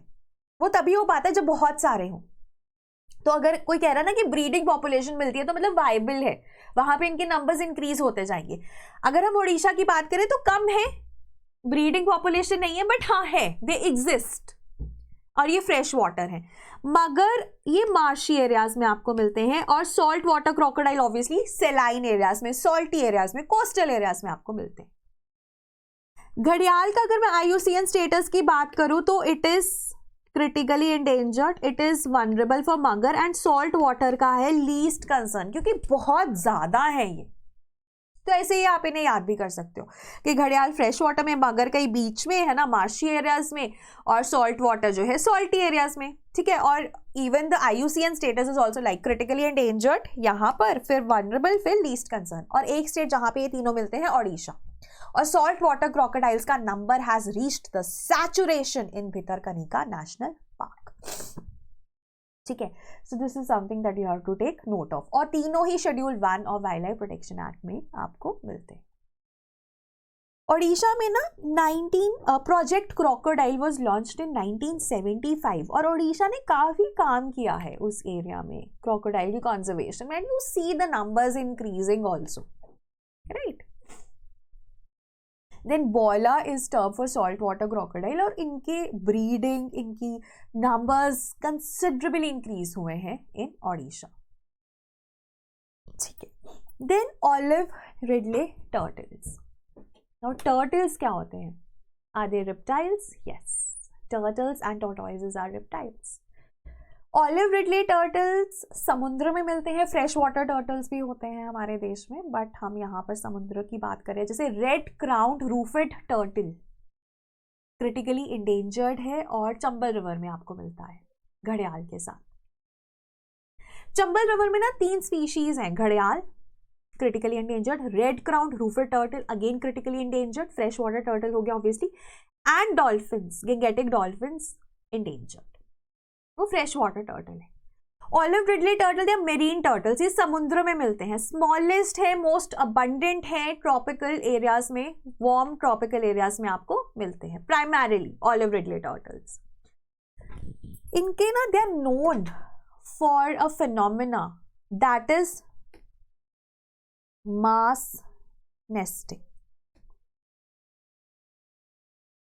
वो तभी हो पाता है जब बहुत सारे हों. तो अगर कोई कह रहा है ना कि ब्रीडिंग पॉपुलेशन मिलती है, तो मतलब वाइबल है, वहां पे इनके नंबर्स इंक्रीज होते जाएंगे. अगर हम उड़ीसा की बात करें तो कम है, ब्रीडिंग पॉपुलेशन नहीं है, बट हाँ है, दे एग्जिस्ट, और ये फ्रेश वाटर है. मगर ये मार्शी एरियाज में आपको मिलते हैं, और salt water crocodile obviously सेलाइन areas में, सॉल्टी एरियाज में, कोस्टल एरियाज में आपको मिलते हैं. घड़ियाल का अगर मैं IUCN स्टेटस की बात करूं तो it is critically endangered, it is vulnerable for मगर, एंड सॉल्ट वाटर का है लीस्ट कंसर्न, क्योंकि बहुत ज्यादा है ये. तो ऐसे ही आप इन्हें याद भी कर सकते हो कि घड़ियाल फ्रेश वाटर में, मगर कहीं बीच में है ना, मार्शी एरियाज में, और सॉल्ट वाटर जो है सॉल्टी एरियाज में. ठीक है, और even the IUCN status is also like critically endangered यहाँ पर, फिर वनरेबल, फिर लीस्ट कंसर्न. और एक स्टेट जहां पे ये तीनों मिलते हैं, ओडिशा. और सॉल्ट वाटर क्रोकोडाइल्स का number has reached the saturation in Bhitarkanika national park. ठीक है, so this is something that you have to take note of. और तीनों ही शेड्यूल 1 और वाइल्ड लाइफ प्रोटेक्शन एक्ट में आपको मिलते हैं. ओडिशा में ना 19 project crocodile was launched in 1975, और ओडिशा ने काफी काम किया है उस एरिया में क्रोकोडाइल की कंजर्वेशन में. And you see the numbers increasing also, right. Then bola is term for salt water crocodile, और इनके ब्रीडिंग, इनकी नंबर्स कंसिडरेबली इंक्रीज हुए हैं इन ओडिशा. ठीक है. Then olive ridley turtles. Now turtles क्या होते हैं? Are they reptiles? Yes, turtles and tortoises are reptiles. Olive ridley turtles समुद्र में मिलते हैं, फ्रेश वाटर टर्टल्स भी होते हैं हमारे देश में, बट हम यहाँ पर समुद्र की बात करें, जैसे red crowned roofed turtle critically endangered है, और चंबल रिवर में आपको मिलता है घड़ियाल के साथ. चंबल रिवर में ना 3 स्पीशीज हैं, घड़ियाल critically endangered, red crowned roofed turtle again critically endangered, fresh water turtle हो गया obviously, and dolphins, gangetic dolphins endangered, वो फ्रेश वाटर टर्टल है. ऑलिव रिडले टर्टल या मेरीन टर्टल्स, ये समुद्र में मिलते हैं, स्मॉलेस्ट है, मोस्ट अबंडेंट है, ट्रॉपिकल एरियाज में, वार्म ट्रॉपिकल एरियाज में आपको मिलते हैं प्राइमरीली ऑलिव रिडले टर्टल्स। इनके ना they are known for a phenomena that is mass nesting.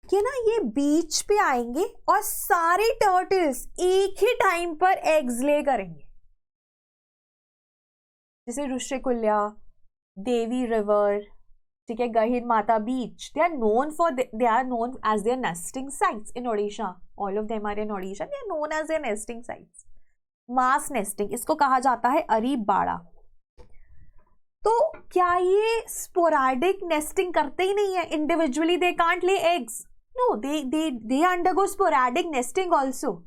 कि ना ये बीच पे आएंगे और सारे टर्टल्स एक ही टाइम पर एग्स ले करेंगे, जैसे ऋषिकुल्या, देवी रिवर, ठीक है, Gahirmatha beach, they are known as their nesting sites in Odisha, all of them are in Odisha, they are known as their nesting sites. Mass nesting इसको कहा जाता है, अरीबाड़ा। तो क्या ये स्पोरैडिक नेस्टिंग करते ही नहीं है individually, they can't lay eggs? No, they undergo sporadic nesting also,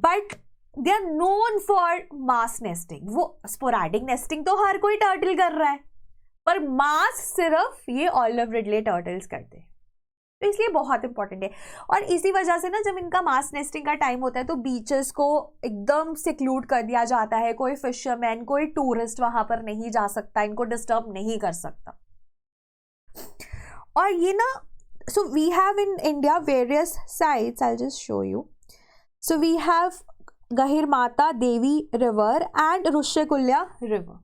but they are known for mass nesting. वो sporadic nesting तो हर कोई टर्टल कर रहा है, पर मास सिर्फ ये ऑलिव रिडले टर्टल्स करते हैं, तो इसलिए बहुत इंपॉर्टेंट है। और इसी वजह से ना जब इनका मास नेस्टिंग का टाइम होता है तो बीचेस को एकदम सिक्लूड कर दिया जाता है, कोई फिशरमैन, कोई टूरिस्ट वहां पर नहीं जा सकता, इनको डिस्टर्ब नहीं कर सकता। और ये ना so we have in India various sites, I'll just show you. So we have Gahir Mata Devi River and Rushikulya River.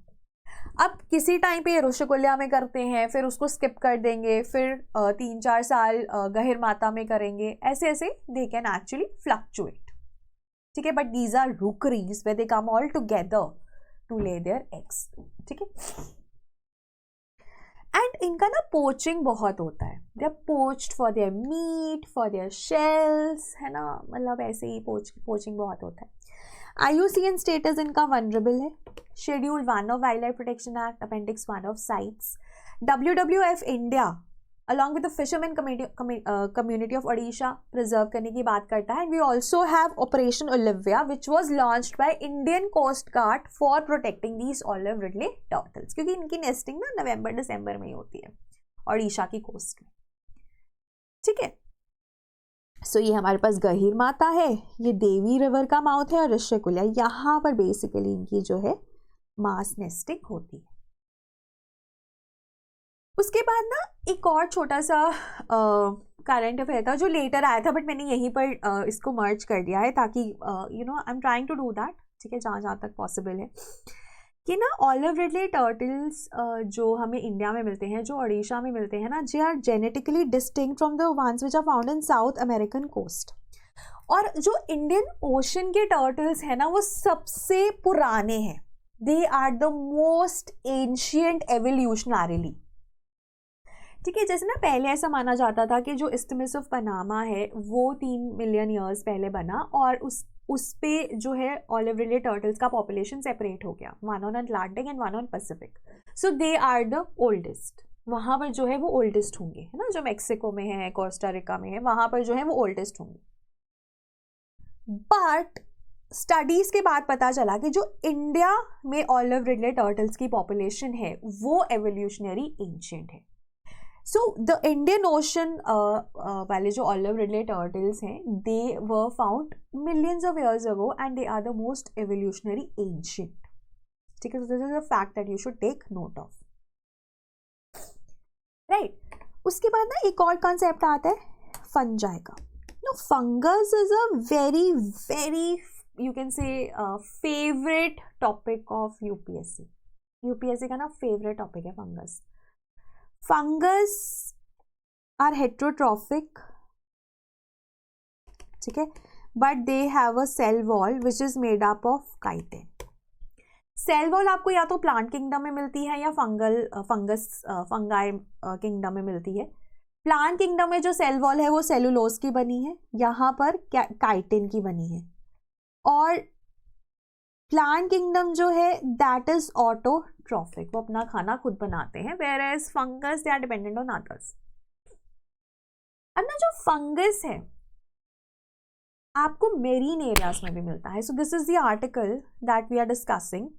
अब किसी टाइम पे ऋषिकुल्या में करते हैं, फिर उसको स्किप कर देंगे, फिर 3-4 साल गहिर माता में करेंगे, ऐसे ऐसे दे कैन एक्चुअली फ्लक्चुएट, ठीक है, but these are rookeries where they come all together to lay their eggs, ठीक है। एंड इनका ना पोचिंग बहुत होता है, they are poached for their meat, for their shells, है ना, मतलब ऐसे ही पोचिंग बहुत होता है। IUCN स्टेटस इनका वनरेबल है, schedule 1 of wild life protection act, appendix 1 of CITES. WWF India along with the fisherman community of Odisha preserve करने की बात करता है। We also have operation Olivia which was launched by Indian coast guard for protecting these olive ridley turtles, क्योंकि इनकी nesting ना नवंबर-दिसंबर में ही होती है ओडिशा की कोस्ट में, ठीक है। सो ये हमारे पास गहिर माता है, ये देवी रिवर का माउथ है, और ऋषिकुल्या, यहाँ पर बेसिकली इनकी जो है मास नेस्टिंग होती है। उसके बाद ना एक और छोटा सा करंट अफेयर था जो लेटर आया था, बट मैंने यहीं पर इसको मर्ज कर दिया है ताकि I am trying to do that, ठीक है, जहाँ तक पॉसिबल है, कि ना ऑलिव रिडले टर्टल्स जो हमें इंडिया में मिलते हैं, जो ओडिशा में मिलते हैं ना, they are genetically distinct from the ones which are found in South American coast. और जो इंडियन ओशन के टर्टल्स हैं ना, वो सबसे पुराने हैं, they are the most ancient evolutionarily, ठीक है। जैसे ना पहले ऐसा माना जाता था कि जो इस्थमस ऑफ पनामा है वो 3 मिलियन ईयर्स पहले बना, और उस पे जो है ऑलिव रिडले टर्टल्स का पॉपुलेशन सेपरेट हो गया, one on Atlantic and one on Pacific. So they are the oldest, वहाँ पर जो है वो ओल्डेस्ट होंगे, है ना, जो मेक्सिको में है, कोस्टा रिका में है, वहाँ पर जो है वो ओल्डेस्ट होंगे। बट स्टडीज के बाद पता चला कि जो इंडिया में ऑलिव रिडले टर्टल्स की पॉपुलेशन है वो एवोल्यूशनरी एंशिएंट है। सो द इंडियन ओशन वाले जो ऑलिव रिडले टर्टल्स हैं, they were found millions of years ago and they are the most evolutionary ancient, ठीक है। This is a fact that you should take note of, right. उसके बाद ना एक और कॉन्सेप्ट आता है फंजाई का। No, fungus is a very very you can say favourite topic of UPSC का ना फेवरेट टॉपिक है फंगस। फंगस आर हेट्रोट्रॉफिक, ठीक है, but they have a cell wall which is made up of chitin. Cell wall आपको या तो plant kingdom में मिलती है या फंगाई किंगडम में मिलती है। प्लांट किंगडम में जो सेल वॉल है वो सेलुलोज की बनी है, यहाँ पर काइटिन की बनी है। और प्लांट किंगडम जो है दैट इज ऑटोट्रॉफिक, वो अपना खाना खुद बनाते हैं, whereas fungus they are dependent on others. अब ना जो फंगस है आपको मेरीन एरियाज में भी मिलता है। So this is the article that we are discussing,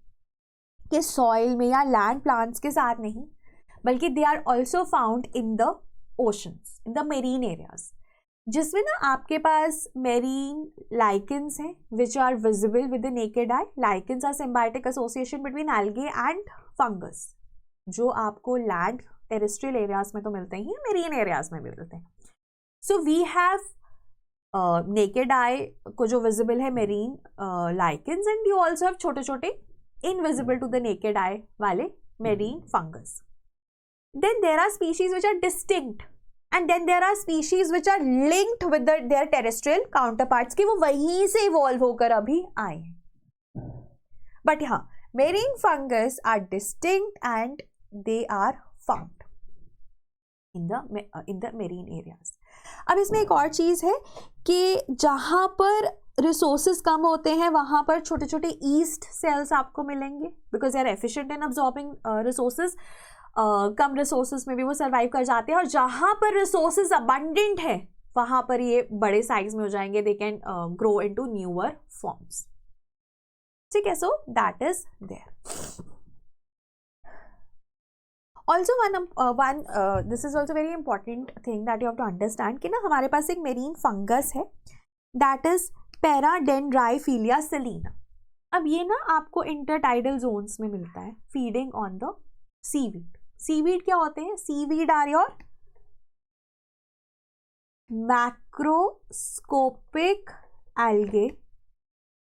कि सॉइल में या लैंड प्लांट्स के साथ नहीं, बल्कि they are also found in the oceans, in the marine areas. जिसमें ना आपके पास मेरीन लाइकेंस हैं which are visible with the naked eye. Lichens are symbiotic association between algae and fungus, जो आपको लैंड टेरेस्ट्रियल एरियाज में तो मिलते ही, मेरीन एरियाज में भी मिलते हैं. So we have naked eye को जो विजिबल है marine lichens, and you also have छोटे छोटे invisible to the naked eye वाले marine fungus. Then there are species which are distinct, and then there are species which are linked with their terrestrial counterparts कि वो वहीं से evolve होकर अभी आए हैं. But हाँ, marine fungus are distinct and they are found in the marine areas. अब इसमें एक और चीज़ है कि जहाँ पर रिसोर्सेज कम होते हैं वहाँ पर छोटे छोटे ईस्ट सेल्स आपको मिलेंगे, because they are efficient in absorbing resources. कम रिसोर्सेज में भी वो सर्वाइव कर जाते हैं, और जहाँ पर रिसोर्सेज अबंडेंट है वहाँ पर ये बड़े साइज में हो जाएंगे. They can grow into newer forms. ठीक है, so that is there. Also one this is also very important thing that you have to understand कि ना हमारे पास एक मेरीन फंगस है दैट इज पैराडेंड्राइफिलिया सेलिना. अब ये ना आपको इंटरटाइडल जोन्स में मिलता है, feeding on the seaweed. Seaweed क्या होते हैं? Seaweed are your macroscopic algae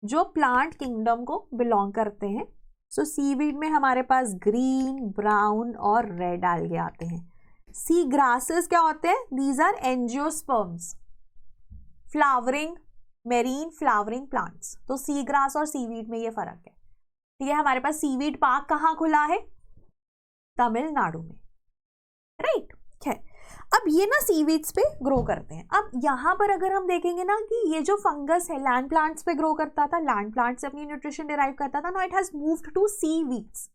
जो प्लांट किंगडम को बिलोंग करते हैं. सो सीवीड में हमारे पास ग्रीन, ब्राउन और रेड एल्गे आते हैं. सी ग्रासेस क्या होते हैं? These are angiosperms, flowering marine flowering plants. तो सी ग्रास और सीवीड में ये फर्क है. ठीक है, हमारे पास सीवीड पार्क कहाँ खुला है? तमिलनाडु में, राइट. है, अब ये ना सीवीड्स पे ग्रो करते हैं. अब यहाँ पर अगर हम देखेंगे ना कि ये जो फंगस है लैंड प्लांट्स पे ग्रो करता था, लैंड प्लांट से अपनी न्यूट्रिशन डिराइव करता था. Now it has moved to seaweeds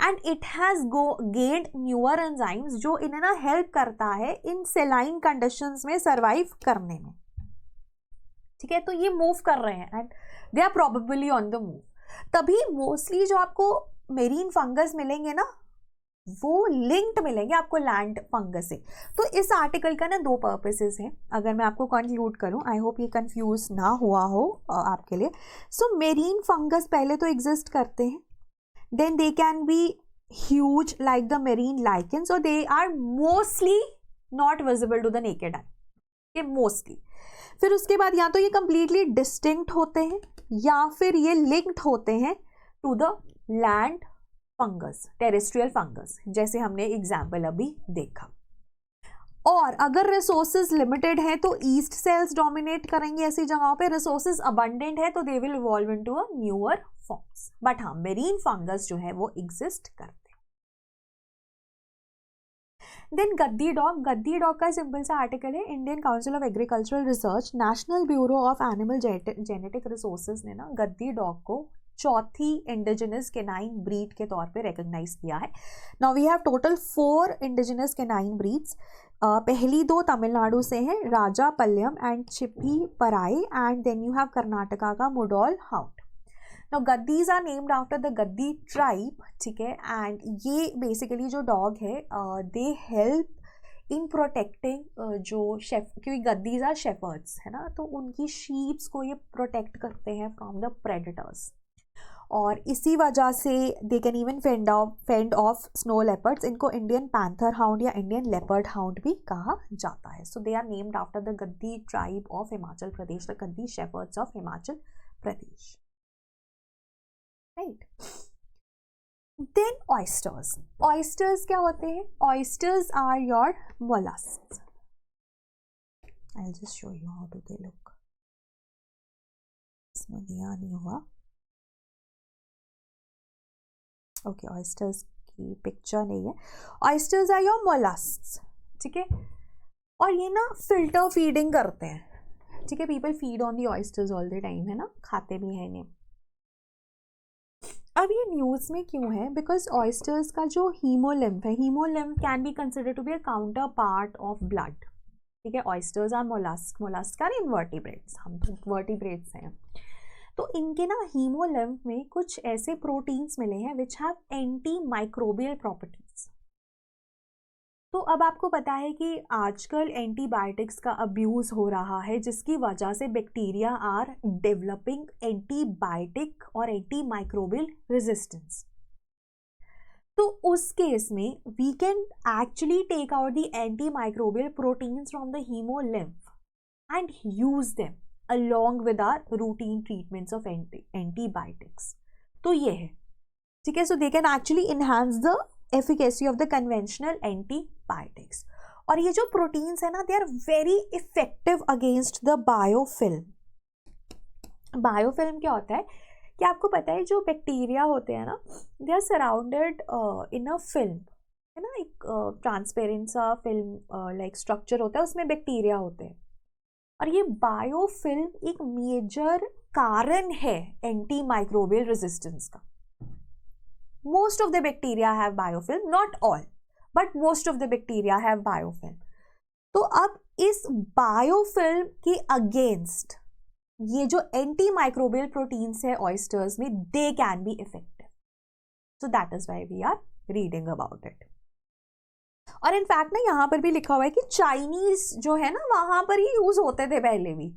and it has gained newer enzymes जो इन्हें ना हेल्प करता है इन सेलाइन कंडीशंस में सर्वाइव करने में. ठीक है, तो ये मूव कर रहे हैं and they are probably on the move. तभी मोस्टली जो आपको मेरीन फंगस मिलेंगे ना वो लिंक्ड मिलेंगे आपको लैंड फंगस से. तो इस आर्टिकल का ना दो पर्पसेस हैं. अगर मैं आपको कंक्लूड करूं, आई होप ये कंफ्यूज ना हुआ हो आपके लिए. सो मेरीन फंगस पहले तो एग्जिस्ट करते हैं, then they can be huge like the marine lichens, और they are mostly not visible to the naked eye. ये मोस्टली. फिर उसके बाद या तो ये कंप्लीटली डिस्टिंक्ट होते हैं या फिर ये लिंक्ड होते हैं to the land fungus, terrestrial fungus, जैसे हमने एग्जाम्पल अभी देखा. और अगर रिसोर्सेज लिमिटेड है तो ईस्ट सेल्स डोमिनेट करेंगे ऐसी जगहों पे. रिसोर्सेज अबंडेंट है तो they will evolve into a newer forms. But हाँ, मेरीन फंगस जो है वो एग्जिस्ट करते हैं. देन गद्दी डॉग. गद्दी डॉग का सिंपल सा आर्टिकल है. Indian council of agricultural research, national bureau of animal genetic resources ने ना गद्दी डॉग को चौथी इंडिजिनस केनाइन ब्रीड के तौर पे रिकॉग्नाइज किया है. Now we have total 4 indigenous canine breeds. पहली 2 तमिलनाडु से हैं, राजा पल्यम and Chippiparai, and then you have Karnataka का Mudhol hound. Now Gaddis are named after the Gaddi tribe. ठीक है, एंड ये बेसिकली जो डॉग है दे हेल्प इन प्रोटेक्टिंग जो क्योंकि गद्दीज आर शेपर्ड्स है ना, तो उनकी शीप्स को ये प्रोटेक्ट करते हैं फ्रॉम द प्रेडेटर्स. और इसी वजह से they can even fend off snow leopards. इनको इंडियन पैंथर हाउंड या इंडियन लेपर्ड हाउंड भी कहा जाता है. So they are named after the Gaddi tribe of Himachal Pradesh, the Gaddi shepherds of Himachal Pradesh, right. Then oysters. Oysters क्या होते हैं? Oysters are your molluscs. I will just show you how do they look. इसमें दिया नहीं हुआ. ओके, ऑयस्टर्स की पिक्चर नहीं है. Oysters are your molluscs. ठीक है, और ये ना फिल्टर फीडिंग करते हैं. ठीक है, people feed on the oysters all the time है ना, खाते भी हैं इन्हें. अब ये न्यूज़ में क्यों है? बिकॉज ऑयस्टर्स का जो हीमोलिम्फ है, hemolymph can be considered to be a counterpart of blood. ठीक है, oysters are mollusc. Mollusc are invertebrates, हम तो वर्टिब्रेट्स हैं. तो इनके ना हीमोलिम्फ में कुछ ऐसे प्रोटीन्स मिले हैं which have anti microbial properties. तो अब आपको पता है कि आजकल एंटीबायोटिक्स का अब्यूज़ हो रहा है, जिसकी वजह से बैक्टीरिया आर डेवलपिंग एंटीबायोटिक और एंटी माइक्रोबियल रेजिस्टेंस। तो उस केस में we can actually take out the anti microbial proteins from the hemolymph and use them along with our routine treatments of antibiotics. तो ये है, ठीक है. So they can actually enhance the efficacy of the conventional antibiotics. और ये जो proteins है ना, they are very effective against the biofilm. Biofilm क्या होता है कि आपको पता है जो बैक्टीरिया होते हैं ना, they are surrounded in a film, है ना, एक ट्रांसपेरेंट सा फिल्म लाइक स्ट्रक्चर होता है, उसमें बैक्टीरिया होते हैं. और ये बायोफिल्म एक मेजर कारण है एंटी माइक्रोबियल रेजिस्टेंस का. Most of the bacteria have biofilm, not all, but most of the bacteria have biofilm. तो अब इस बायोफिल्म के अगेंस्ट ये जो एंटी माइक्रोबियल प्रोटीन्स है ऑयस्टर्स में, they can be effective. So that is why we are reading about it. और in fact ना यहाँ पर भी लिखा हुआ है कि चाइनीज जो है ना, वहां पर ही यूज होते थे पहले भी.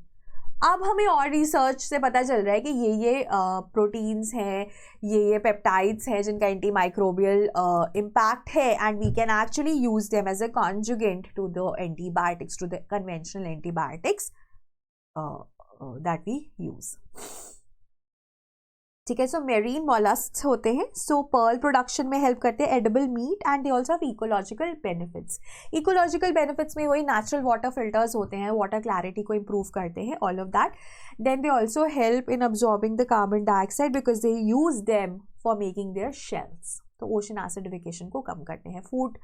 अब हमें और रिसर्च से पता चल रहा है कि ये प्रोटीन्स हैं, ये पेप्टाइड्स हैं जिनका एंटी माइक्रोबियल इम्पैक्ट है, and we can actually use them as a conjugant to the antibiotics, to the conventional antibiotics that we use. ठीक है. सो मेरीन मॉलस्क्स होते हैं, सो पर्ल प्रोडक्शन में हेल्प करते हैं, edible meat, and they also have ecological benefits. Ecological benefits में वही natural water filters होते हैं, वाटर क्लैरिटी को इम्प्रूव करते हैं, all of that. Then they also help in absorbing the carbon dioxide because they use them for making their shells. तो ocean acidification को कम करते हैं. फूड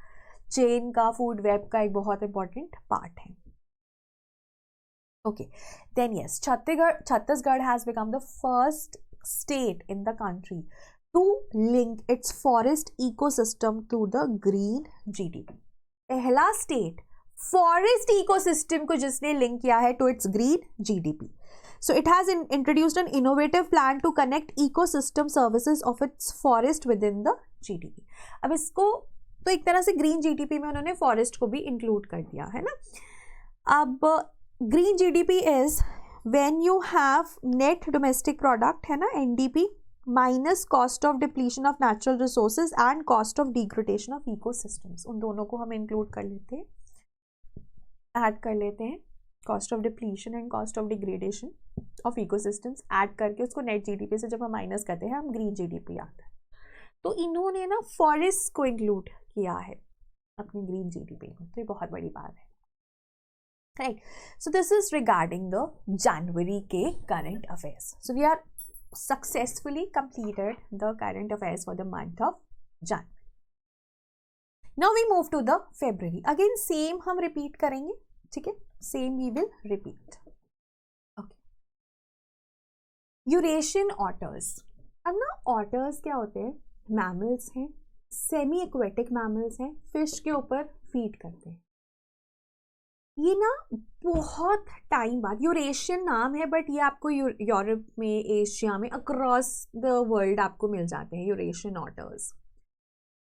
चेन का, फूड वेब का एक बहुत इंपॉर्टेंट पार्ट है. Okay, then yes, Chhattisgarh has become the first state in the country to link its forest ecosystem to the green GDP. पहला स्टेट फॉरेस्ट इकोसिस्टम को जिसने लिंक किया है to its green GDP. So it has introduced an innovative plan to connect ecosystem services of its forest within the GDP. अब इसको तो एक तरह से ग्रीन GDP में उन्होंने फॉरेस्ट को भी इंक्लूड कर दिया है ना. अब green GDP is when you have net domestic product, है ना, NDP, minus cost of depletion of natural resources and cost of degradation of ecosystems. उन दोनों को हम include कर लेते हैं, add कर लेते हैं. cost of depletion and cost of degradation of ecosystems add करके उसको net GDP से जब हम माइनस करते हैं, हम green GDP आता है. तो इन्होंने ना फॉरेस्ट को इंक्लूड किया है अपनी ग्रीन GDP में. तो ये बहुत बड़ी बात है. Right. So this is regarding the January के current affairs. So we are successfully completed the current affairs for the month of January. Now we move to the February. Again same हम repeat करेंगे, ठीक है? Same we will repeat. Okay. Eurasian otters. अब ना otters क्या होते हैं? Mammals हैं, semi aquatic mammals हैं, fish के ऊपर feed करते हैं. ये ना बहुत टाइम बाद, यूरेशियन नाम है बट ये आपको यूरोप में, एशिया में, अक्रॉस द वर्ल्ड आपको मिल जाते हैं यूरेशियन ऑटर्स.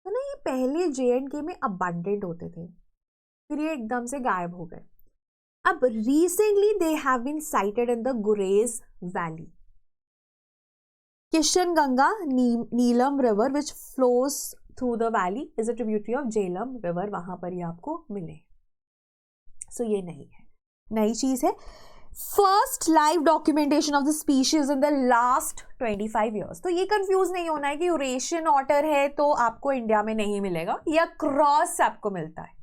तो ना ये पहले J&K में अबंडेंट होते थे, फिर ये एकदम से गायब हो गए. अब recently they have been sighted in the Gurez valley. Kishanganga Neelum river which flows through the valley is a tributary of Jhelum river, वहां पर ये आपको मिले. सो ये नहीं है, नई चीज है. First live documentation of the species in the last 25 years. तो ये कंफ्यूज नहीं होना है कि यूरेशियन ऑटर है तो आपको इंडिया में नहीं मिलेगा, या क्रॉस आपको मिलता है.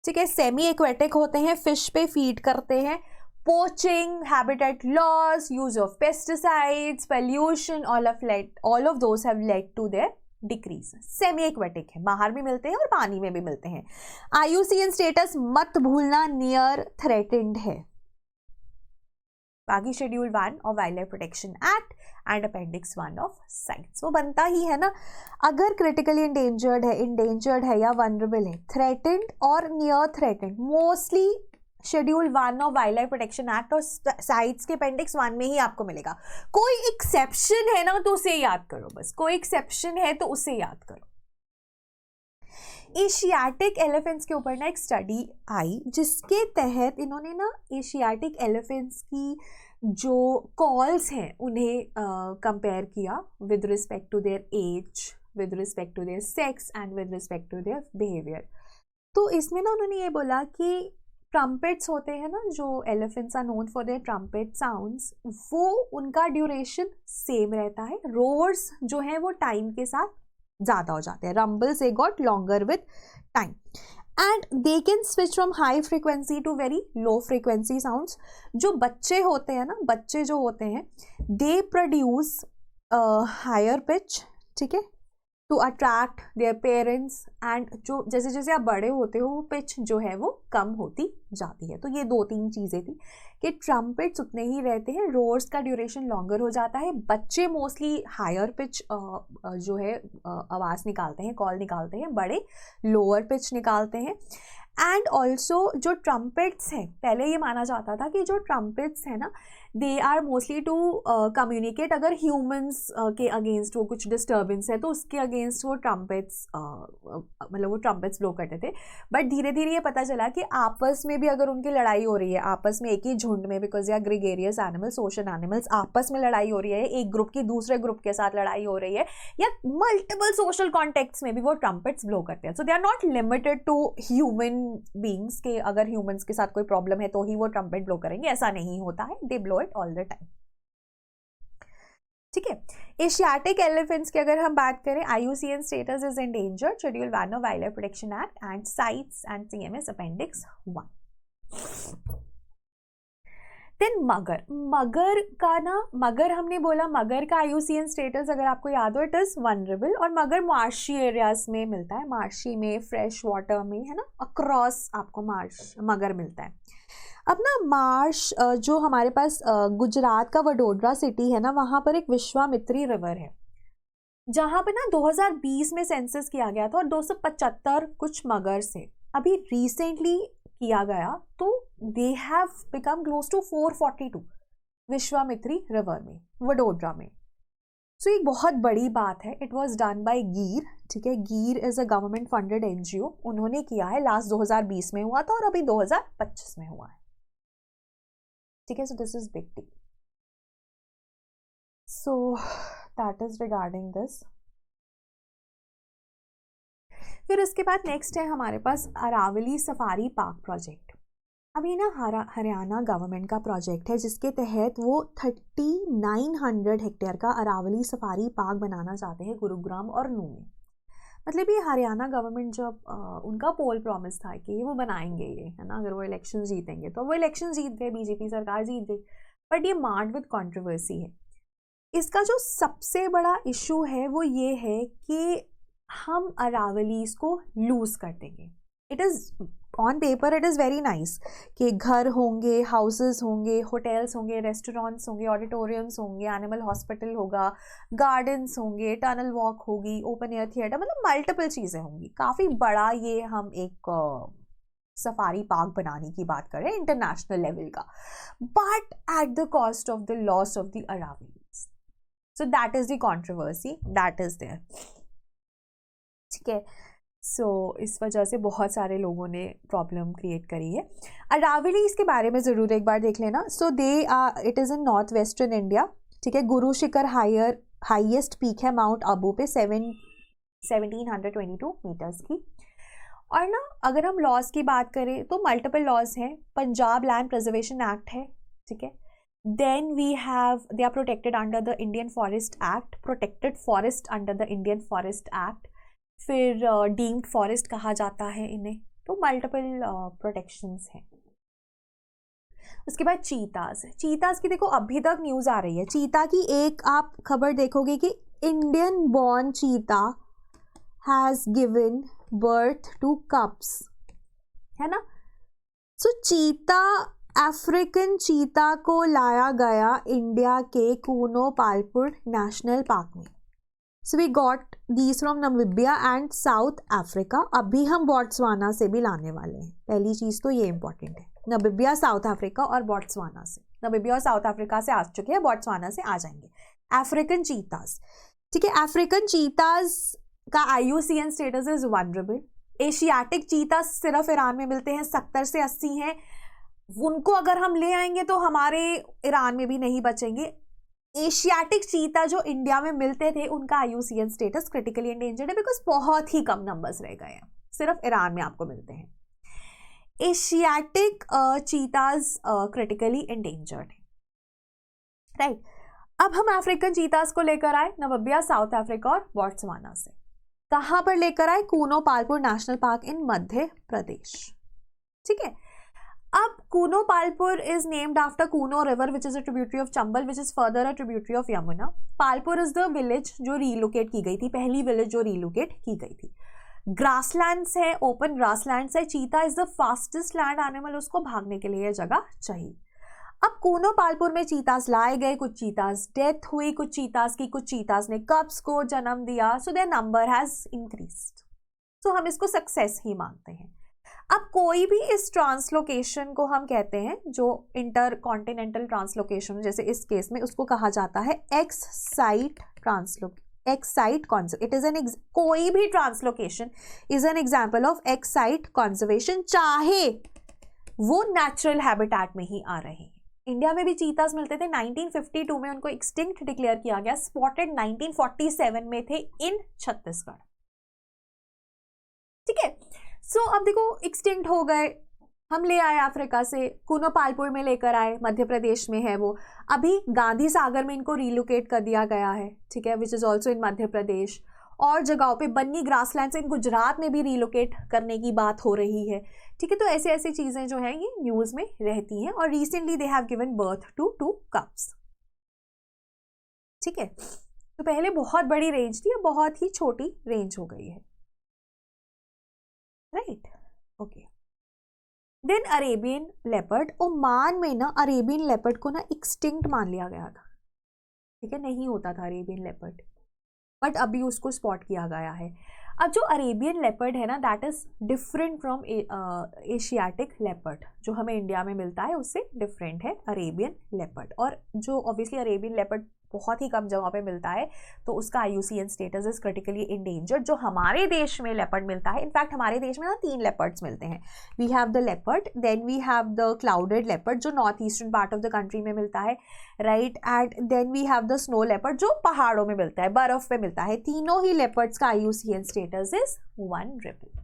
ठीक है. सेमी एक्वेटिक होते हैं, फिश पे फीड करते हैं. Poaching, habitat loss, use of pesticides, pollution, all of those have led to their decrease. Semi aquatic है, बाहर भी मिलते हैं और पानी में भी मिलते हैं. IUCN स्टेटस मत भूलना, नियर थ्रेटेंड है. बाकी schedule 1 of wild life protection act and appendix 1 of sites वो बनता ही है ना. अगर क्रिटिकली इंडेंजर्ड है या वनरेबल है, थ्रेटेंड और near threatened, mostly schedule 1 of wild life protection act और साइट्स के अपेंडिक्स 1 में ही आपको मिलेगा. कोई एक्सेप्शन है ना तो उसे याद करो, बस कोई एक्सेप्शन है तो उसे याद करो. एशियाटिक एलिफेंट्स के ऊपर ना एक स्टडी आई जिसके तहत इन्होंने ना एशियाटिक एलिफेंट्स की जो कॉल्स हैं उन्हें कंपेयर किया with respect to their age, with respect to their sex and with respect to their behaviour. तो इसमें ना उन्होंने ये बोला कि ट्रम्पेट्स होते हैं ना, जो elephants are known for their trumpet sounds, वो उनका ड्यूरेशन सेम रहता है। रोअर्स जो है वो टाइम के साथ ज़्यादा हो जाते हैं, रंबल से got longer with time, and they can switch from high frequency to very low frequency sounds. जो बच्चे होते हैं ना, बच्चे जो होते हैं दे प्रोड्यूस हायर पिच, ठीक है, to attract their parents, and जो जैसे जैसे आप बड़े होते हो वो पिच जो है वो कम होती जाती है। तो ये 2-3 चीज़ें थी कि ट्रम्पेट्स उतने ही रहते हैं, रोर्स का ड्यूरेशन लॉन्गर हो जाता है, बच्चे मोस्टली हायर पिच जो है आवाज़ निकालते हैं, कॉल निकालते हैं, बड़े लोअर पिच निकालते हैं। एंड ऑल्सो जो ट्रम्पेट्स हैं, पहले ये माना जाता था कि जो ट्रम्पेट्स हैं ना they are mostly to communicate, अगर ह्यूमंस के अगेंस्ट वो कुछ डिस्टर्बेंस है तो उसके अगेंस्ट वो ट्रम्पेट्स मतलब वो ट्रम्पेट्स ब्लो करते थे। बट धीरे धीरे ये पता चला कि आपस में भी अगर उनकी लड़ाई हो रही है, आपस में एक ही झुंड में, because they are gregarious animals, social animals, आपस में लड़ाई हो रही है, एक ग्रुप की दूसरे ग्रुप के साथ लड़ाई हो रही है, या मल्टीपल सोशल कॉन्टेक्ट्स में भी वो ट्रम्पेट्स ब्लो करते हैं। So they are not limited to human beings के अगर ह्यूमंस के साथ कोई प्रॉब्लम है तो ही वो ट्रम्पेट ब्लो करेंगे, ऐसा नहीं होता है, they blow it all the time. ठीक है, एशियाटिक एलिफेंट्स की अगर हम बात करें, IUCN status is endangered, schedule 1 of wild life protection act and CITES and CMS appendix 1। Then मगर, मगर का ना, मगर हमने बोला मगर का IUCN स्टेटस अगर आपको याद हो इट इज वनरेबल, और मगर मार्शी एरियाज में मिलता है, मार्शी में, फ्रेश वाटर में, है ना, अक्रॉस आपको मार्श मगर मिलता है। अब ना मार्श जो हमारे पास गुजरात का वडोदरा सिटी है ना, वहाँ पर एक विश्वामित्री रिवर है जहाँ पे ना 2020 में सेंसस किया गया था और 275 कुछ मगर से अभी रिसेंटली किया गया, तो they have become close to 442 Vishwamitri river में, वडोदरा में। सो एक बहुत बड़ी बात है। It was done by GEER, ठीक है, GEER is a government funded NGO, उन्होंने किया है, लास्ट 2020 में हुआ था और अभी 2025 में हुआ है, ठीक है। So this is big deal, so that is regarding this. फिर उसके बाद नेक्स्ट है हमारे पास अरावली सफारी पार्क प्रोजेक्ट। अभी ना हरियाणा गवर्नमेंट का प्रोजेक्ट है जिसके तहत वो 3900 हेक्टेयर का अरावली सफारी पार्क बनाना चाहते हैं गुरुग्राम और नू में। मतलब ये हरियाणा गवर्नमेंट जब उनका पोल प्रॉमिस था कि वो बनाएंगे, ये है ना, अगर वो इलेक्शन जीतेंगे, तो वो इलेक्शन जीत गए, बीजेपी सरकार जीत गई, बट ये मार्ड विद कंट्रोवर्सी है। इसका जो सबसे बड़ा इशू है वो ये है कि हम अरावलीज को लूज कर देंगे। It is on paper it is very nice कि घर होंगे, हाउसेस होंगे, होटल्स होंगे, रेस्टोरेंट्स होंगे, ऑडिटोरियम्स होंगे, एनिमल हॉस्पिटल होगा, गार्डन्स होंगे, टनल वॉक होगी, ओपन एयर थिएटर, मतलब मल्टीपल चीज़ें होंगी। काफ़ी बड़ा ये हम एक सफारी पार्क बनाने की बात कर रहे हैं इंटरनेशनल लेवल का, but at the cost of the loss of the Aravallis. So that is the controversy that is there, ठीक है। सो इस वजह से बहुत सारे लोगों ने प्रॉब्लम क्रिएट करी है। अरावली इसके बारे में ज़रूर एक बार देख लेना। So they are, it is in north western India, ठीक है। गुरु शिखर हाईएस्ट पीक है माउंट आबू पे 1722 मीटर्स की। और ना अगर हम लॉज की बात करें तो मल्टीपल लॉज हैं। पंजाब लैंड प्रिजर्वेशन एक्ट है, ठीक है। Then we have, they are protected under the Indian forest act, protected forest under the Indian forest act. फिर डीम्ड फॉरेस्ट कहा जाता है इन्हें, तो मल्टीपल प्रोटेक्शंस हैं। उसके बाद चीताज, चीताज की देखो अभी तक न्यूज़ आ रही है। चीता की एक आप खबर देखोगे कि इंडियन बॉर्न चीता has given birth two cups, है ना। सो चीता, अफ्रीकन चीता को लाया गया इंडिया के कूनो पालपुर नेशनल पार्क में। So we got these from Namibia and South Africa. अभी हम बोट्सवाना से भी लाने वाले हैं। पहली चीज़ तो ये इंपॉर्टेंट है, नामीबिया, साउथ अफ्रीका और बोट्सवाना से। नामीबिया और साउथ अफ्रीका से आ चुके हैं, बोट्सवाना से आ जाएंगे। अफ्रीकन चीताज, ठीक है। अफ्रीकन चीताज का IUCN status is vulnerable. Asiatic cheetah सिर्फ ईरान में मिलते हैं, 70 से 80 हैं, उनको अगर हम ले आएंगे तो हमारे ईरान में भी नहीं बचेंगे। एशियाटिक चीता जो इंडिया में मिलते थे उनका IUCN स्टेटस क्रिटिकली एंडेंजर्ड है बिकॉज बहुत ही कम नंबर्स रह गए हैं, सिर्फ ईरान में आपको मिलते हैं। एशियाटिक चीताज क्रिटिकली एंडेंजर्ड है, राइट। अब हम अफ्रीकन चीताज को लेकर आए नामीबिया, साउथ अफ्रीका और बोत्सवाना से। कहां पर लेकर आए? Kuno Palpur national park in Madhya Pradesh, ठीक है। अब Kuno Palpur is named after Kuno river which is a tributary of Chambal which is further a tributary of Yamuna. Palpur is the village जो रीलोकेट की गई थी, पहली विलेज जो रीलोकेट की गई थी। ग्रासलैंड्स है, ओपन ग्रासलैंड्स है। चीता is the fastest land animal, उसको भागने के लिए जगह चाहिए। अब कूनो पालपुर में चीतास लाए गए, कुछ चीतास डेथ हुई, कुछ चीतास ने कब्स को जन्म दिया, so their number has increased, so हम इसको सक्सेस ही मानते हैं। अब कोई भी इस ट्रांसलोकेशन को हम कहते हैं जो इंटर कॉन्टिनेंटल ट्रांसलोकेशन, जैसे इस केस में उसको कहा जाता है x site conservation. It is an कोई भी translocation is an example of x site conservation, चाहे वो नेचुरल हैबिटेट में ही आ रहे हैं। इंडिया में भी चीतास मिलते थे, 1952 में उनको एक्सटिंक्ट डिक्लेयर किया गया। स्पॉटेड 1947 में थे इन छत्तीसगढ़, ठीक है। सो अब देखो एक्सटिंक्ट हो गए, हम ले आए अफ्रीका से, कूनो पालपुर में लेकर आए, मध्य प्रदेश में है वो। अभी गांधी सागर में इनको रीलोकेट कर दिया गया है, ठीक है, विच इज ऑल्सो इन मध्य प्रदेश। और जगहों पे बन्नी ग्रासलैंड से इन गुजरात में भी रीलोकेट करने की बात हो रही है, ठीक है। तो ऐसी ऐसी चीजें जो हैं ये न्यूज में रहती हैं। और recently they have given birth to 2 cups, ठीक है। तो पहले बहुत बड़ी रेंज थी, अब बहुत ही छोटी रेंज हो गई है, right, okay. Then Arabian leopard, Oman में ना अरेबियन लेपर्ड को ना एक्सटिंक्ट मान लिया गया था, ठीक है, नहीं होता था अरेबियन लेपर्ड, बट अभी उसको स्पॉट किया गया है। अब जो अरेबियन लेपर्ड है ना, that is different from Asiatic leopard, जो हमें इंडिया में मिलता है उससे डिफरेंट है अरेबियन लेपर्ड। और जो ऑब्वियसली अरेबियन लेपर्ड बहुत ही कम जगह पे मिलता है, तो उसका IUCN status is critically endangered. जो हमारे देश में लेपर्ड मिलता है, इनफैक्ट हमारे देश में ना 3 लेपर्ड्स मिलते हैं। We have the leopard, then we have the clouded leopard जो north eastern part of the country में मिलता है, right, and then we have the snow leopard जो पहाड़ों में मिलता है, बर्फ पे मिलता है। तीनों ही लेपर्ड्स का IUCN स्टेटस इज वनरेबल,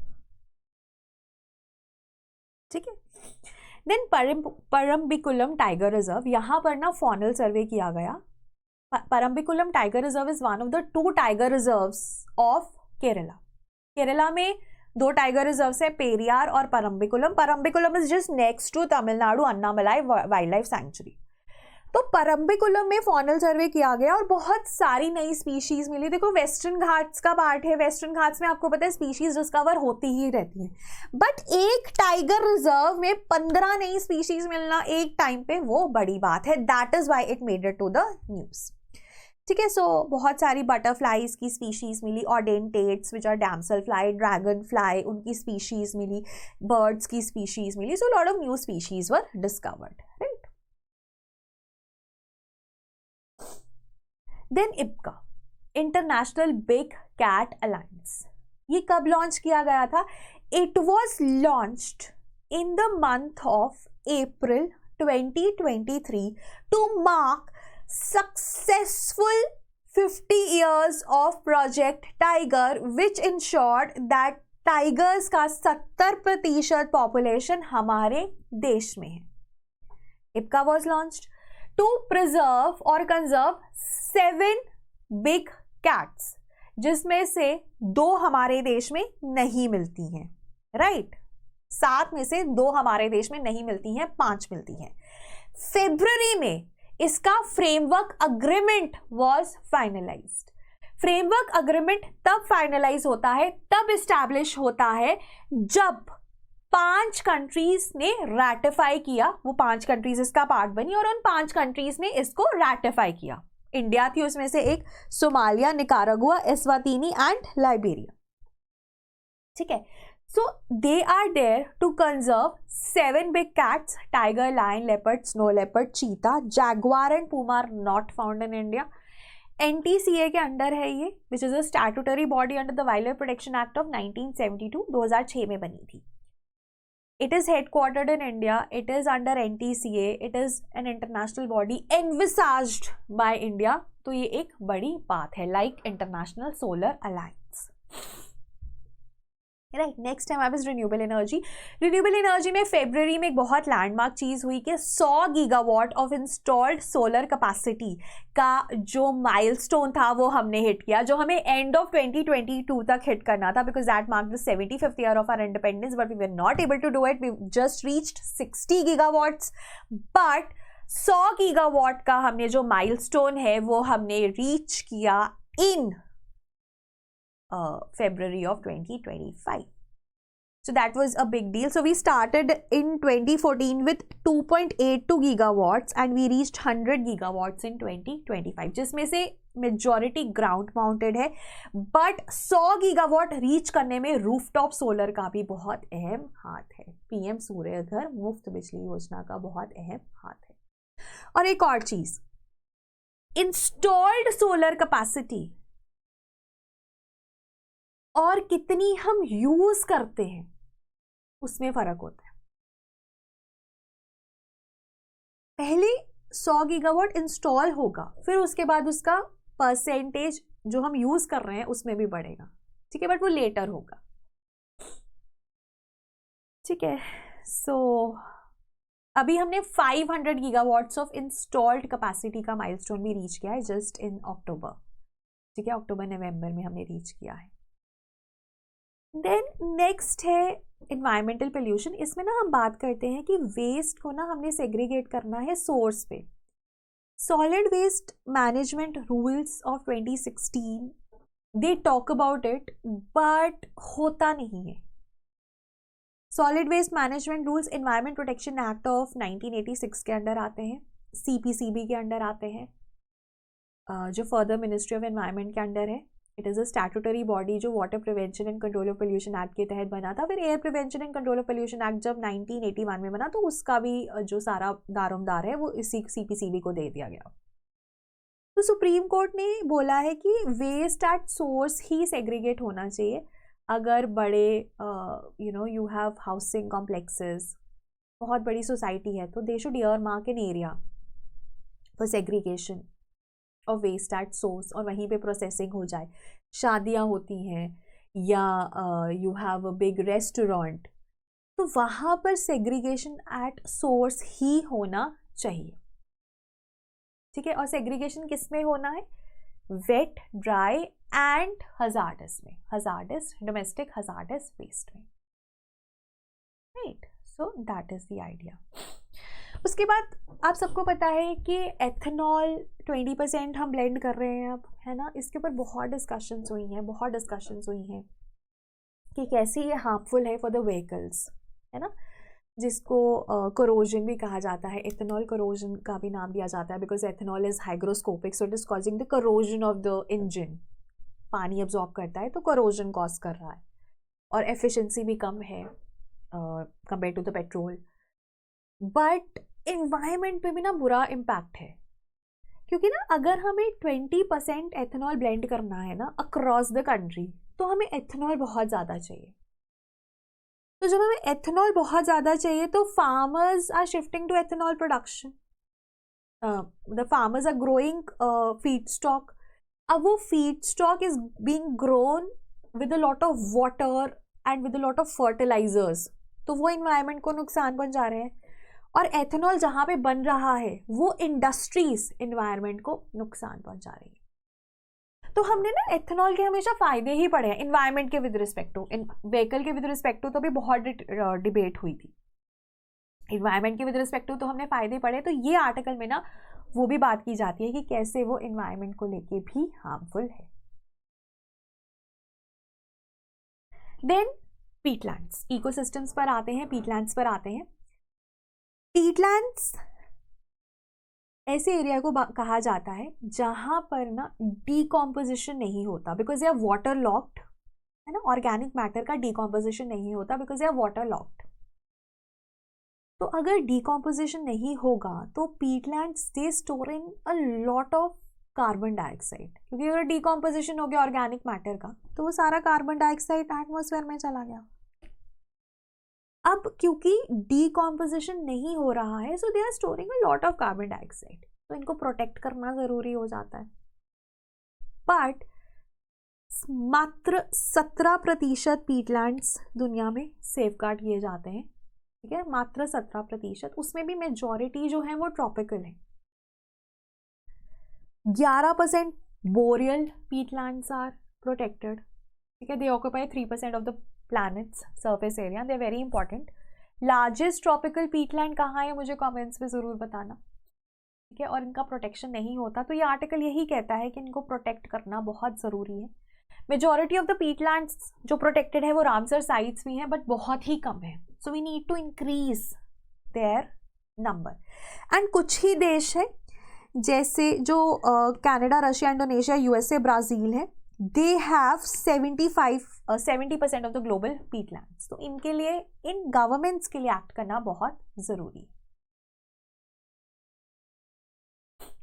ठीक है। देन परम्बिकुलम टाइगर रिजर्व, यहाँ पर ना फॉनल सर्वे किया गया। Parambikulam tiger reserve is one of the 2 tiger reserves of Kerala. Kerala में 2 टाइगर रिजर्व्स है, पेरियार और Parambikulam. Parambikulam is just next to Tamil Nadu Anamalai wild life sanctuary. तो परम्बिकुलम में फॉनल सर्वे किया गया और बहुत सारी नई स्पीशीज मिली। देखो वेस्टर्न घाट्स का पार्ट है, वेस्टर्न घाट्स में आपको पता है स्पीशीज डिस्कवर होती ही रहती हैं, बट एक टाइगर रिजर्व में 15 नई स्पीशीज मिलना एक टाइम पे वो बड़ी बात है। That is why it made it to the news, ठीक है। सो बहुत सारी बटरफ्लाईज की स्पीशीज मिली, odonates which are damsel fly, dragon fly, उनकी स्पीशीज मिली, बर्ड्स की स्पीशीज मिली। So lot of new species were discovered, right. Then IBCA, international big cat alliance, ये कब लॉन्च किया गया था? It was launched in the month of April 2023 to mark successful 50 years of Project Tiger, which ensured that tigers का 70% population हमारे देश में है। IBCA was launched to preserve or conserve 7 big cats, जिसमें से 2 हमारे देश में नहीं मिलती हैं, राइट। 7 में से 2 हमारे देश में नहीं मिलती हैं, 5 मिलती हैं। फरवरी में इसका framework agreement was finalised. Framework agreement तब फाइनलाइज होता है, तब इस्टेब्लिश होता है जब 5 कंट्रीज ने रैटिफाई किया। वो 5 कंट्रीज इसका पार्ट बनी और उन 5 कंट्रीज ने इसको रैटिफाई किया। इंडिया थी उसमें से एक, Somalia, Nicaragua, Eswatini and Liberia, ठीक है। So they are there to conserve 7 big cats: tiger, lion, leopard, snow leopard, cheetah, jaguar and puma are not found in India. NTCA के अंडर है ये, विच is a statutory body under the wild life protection act of 1972, 2006 में बनी थी. It is headquartered in India. It is under NTCA. It is an international body envisaged by India. तो ये एक बड़ी बात है, like International Solar Alliance. Right. Next है हमारे पास रिन्यूएबल एनर्जी. रिन्यूएबल एनर्जी में फरवरी में एक बहुत लैंडमार्क चीज़ हुई कि 100 gigawatt of installed solar capacity का जो माइलस्टोन था वो हमने हिट किया, जो हमें एंड ऑफ 2022 तक हिट करना था, because that mark the 75th year of our independence, but we were not able to do it. We just reached 60 gigawatts, but 100 gigawatt का हमने जो माइलस्टोन है वो हमने रीच किया इन February of 2025. So that was a big deal. So we started in 2014 with 2.82 gigawatts and we reached 100 gigawatts in 2025, जिसमें से majority ground mounted है, बट 100 गीगावाट रीच करने में रूफटॉप सोलर का भी बहुत अहम हाथ है. PM सूर्य घर मुफ्त बिजली योजना का बहुत अहम हाथ है. और एक और चीज, इंस्टॉल्ड सोलर कैपेसिटी और कितनी हम यूज करते हैं उसमें फर्क होता है. पहले 100 गीगावाट इंस्टॉल होगा, फिर उसके बाद उसका परसेंटेज जो हम यूज कर रहे हैं उसमें भी बढ़ेगा. ठीक है, बट वो लेटर होगा. ठीक है. सो अभी हमने 500 गीगावाट्स ऑफ इंस्टॉल्ड कैपेसिटी का माइलस्टोन भी रीच किया है जस्ट इन अक्टूबर. ठीक है, अक्टूबर नवंबर में हमने रीच किया है. देन नेक्स्ट है इन्वायरमेंटल पोल्यूशन. इसमें ना हम बात करते हैं कि वेस्ट को ना हमने सेग्रीगेट करना है सोर्स पे. Solid waste management rules of 2016 they talk about it, but होता नहीं है. Solid waste management rules environment protection act of 1986 के अंडर आते हैं, CPCB के अंडर आते हैं, जो फर्दर मिनिस्ट्री ऑफ एनवायरमेंट के अंडर है. It is a statutory body जो water prevention and control of pollution act के तहत बना था. फिर air prevention and control of pollution act जब 1981 में बना तो उसका भी जो सारा दारोमदार है वो इसी CPCB को दे दिया गया. तो सुप्रीम कोर्ट ने बोला है कि वेस्ट एट सोर्स ही सेग्रीगेट होना चाहिए. अगर बड़े यू हैव हाउसिंग कॉम्प्लेक्सेस, बहुत बड़ी सोसाइटी है, तो they should earmark an area for segregation of waste at source और वहीं पे प्रोसेसिंग हो जाए. शादियाँ होती हैं या you have a big restaurant, तो वहाँ पर सेग्रीगेशन एट सोर्स ही होना चाहिए. ठीक है, और सेग्रीगेशन किस में होना है? वेट, ड्राई एंड हजार्डस में, हजार्डस डोमेस्टिक हजार्डस वेस्ट में. Right, so that is the idea. उसके बाद आप सबको पता है कि एथेनॉल 20% हम ब्लेंड कर रहे हैं अब, है ना. इसके ऊपर बहुत डिस्कशंस हुई हैं कि कैसे ये हार्मफुल है फॉर द व्हीकल्स, है ना, जिसको कोरोजन भी कहा जाता है. एथेनॉल कोरोजन का भी नाम दिया जाता है because ethanol is hygroscopic, so it is causing the corrosion of the engine. पानी अब्जॉर्ब करता है तो कोरोजन कॉज कर रहा है, और एफिशिएंसी भी कम है compare to the petrol. But environment पे भी ना बुरा इम्पैक्ट है, क्योंकि ना अगर हमें 20% एथेनॉल ब्लेंड करना है ना अक्रॉस द कंट्री, तो हमें एथेनॉल बहुत ज़्यादा चाहिए. तो जब हमें एथेनॉल बहुत ज़्यादा चाहिए तो farmers are shifting to ethanol production. The farmers are growing feedstock. अब वो feedstock is being grown with a lot of water and with a lot of fertilisers, तो वो इन्वायरमेंट को नुकसान पहुंचा रहे हैं. और एथेनॉल जहाँ पे बन रहा है वो इंडस्ट्रीज इन्वायरमेंट को नुकसान पहुंचा रही है. तो हमने ना एथेनॉल के हमेशा फायदे ही पड़े हैं इन्वायरमेंट के विद रिस्पेक्ट टू. व्हीकल के विद रिस्पेक्ट टू तो भी बहुत डिबेट हुई थी. इन्वायरमेंट के विद रिस्पेक्ट टू तो हमने फायदे पड़े. तो ये आर्टिकल में ना वो भी बात की जाती है कि कैसे वो इन्वायरमेंट को लेके भी हार्मफुल है. देन पीटलैंड्स, इकोसिस्टम्स पर आते हैं, पीटलैंड्स पर आते हैं. पीटलैंड्स ऐसे एरिया को कहा जाता है जहां पर ना डीकॉम्पोजिशन नहीं होता because they are water locked, है ना. ऑर्गेनिक मैटर का डीकॉम्पोजिशन नहीं होता because they are water locked. तो अगर डीकॉम्पोजिशन नहीं होगा तो peatlands they store in a lot of carbon dioxide, क्योंकि अगर डिकम्पोजिशन हो गया ऑर्गेनिक मैटर का तो वो सारा कार्बन डाइऑक्साइड एटमॉस्फेयर में चला गया। अब क्योंकि डिकम्पोजिशन नहीं हो रहा है, so they are storing a lot of carbon dioxide, तो इनको प्रोटेक्ट करना जरूरी हो जाता है। बट मात्र 17% पीटलैंड्स दुनिया में सेफगार्ड किए जाते हैं, ठीक है, मात्र 17%, उसमें भी मेजॉरिटी जो है वो ट्रॉपिकल है। 11% बोरियल पीटलैंड्स आर प्रोटेक्टेड, ठीक है, they occupy 3% of the planet's surface area, they are very important. Largest tropical peatland कहाँ है मुझे कमेंट्स में ज़रूर बताना, ठीक है, और इनका प्रोटेक्शन नहीं होता, तो ये आर्टिकल यही कहता है कि इनको प्रोटेक्ट करना बहुत ज़रूरी है। मेजॉरिटी ऑफ द पीटलैंड्स जो प्रोटेक्टेड है वो रामसर साइट्स भी हैं, बट बहुत ही कम है, so we need to increase their number. And कुछ ही देश है जैसे जो Canada, Russia, Indonesia, USA, Brazil है, they have 70% of the global peatlands, तो इनके लिए, इन गवर्नमेंट्स के लिए एक्ट करना बहुत ज़रूरी है।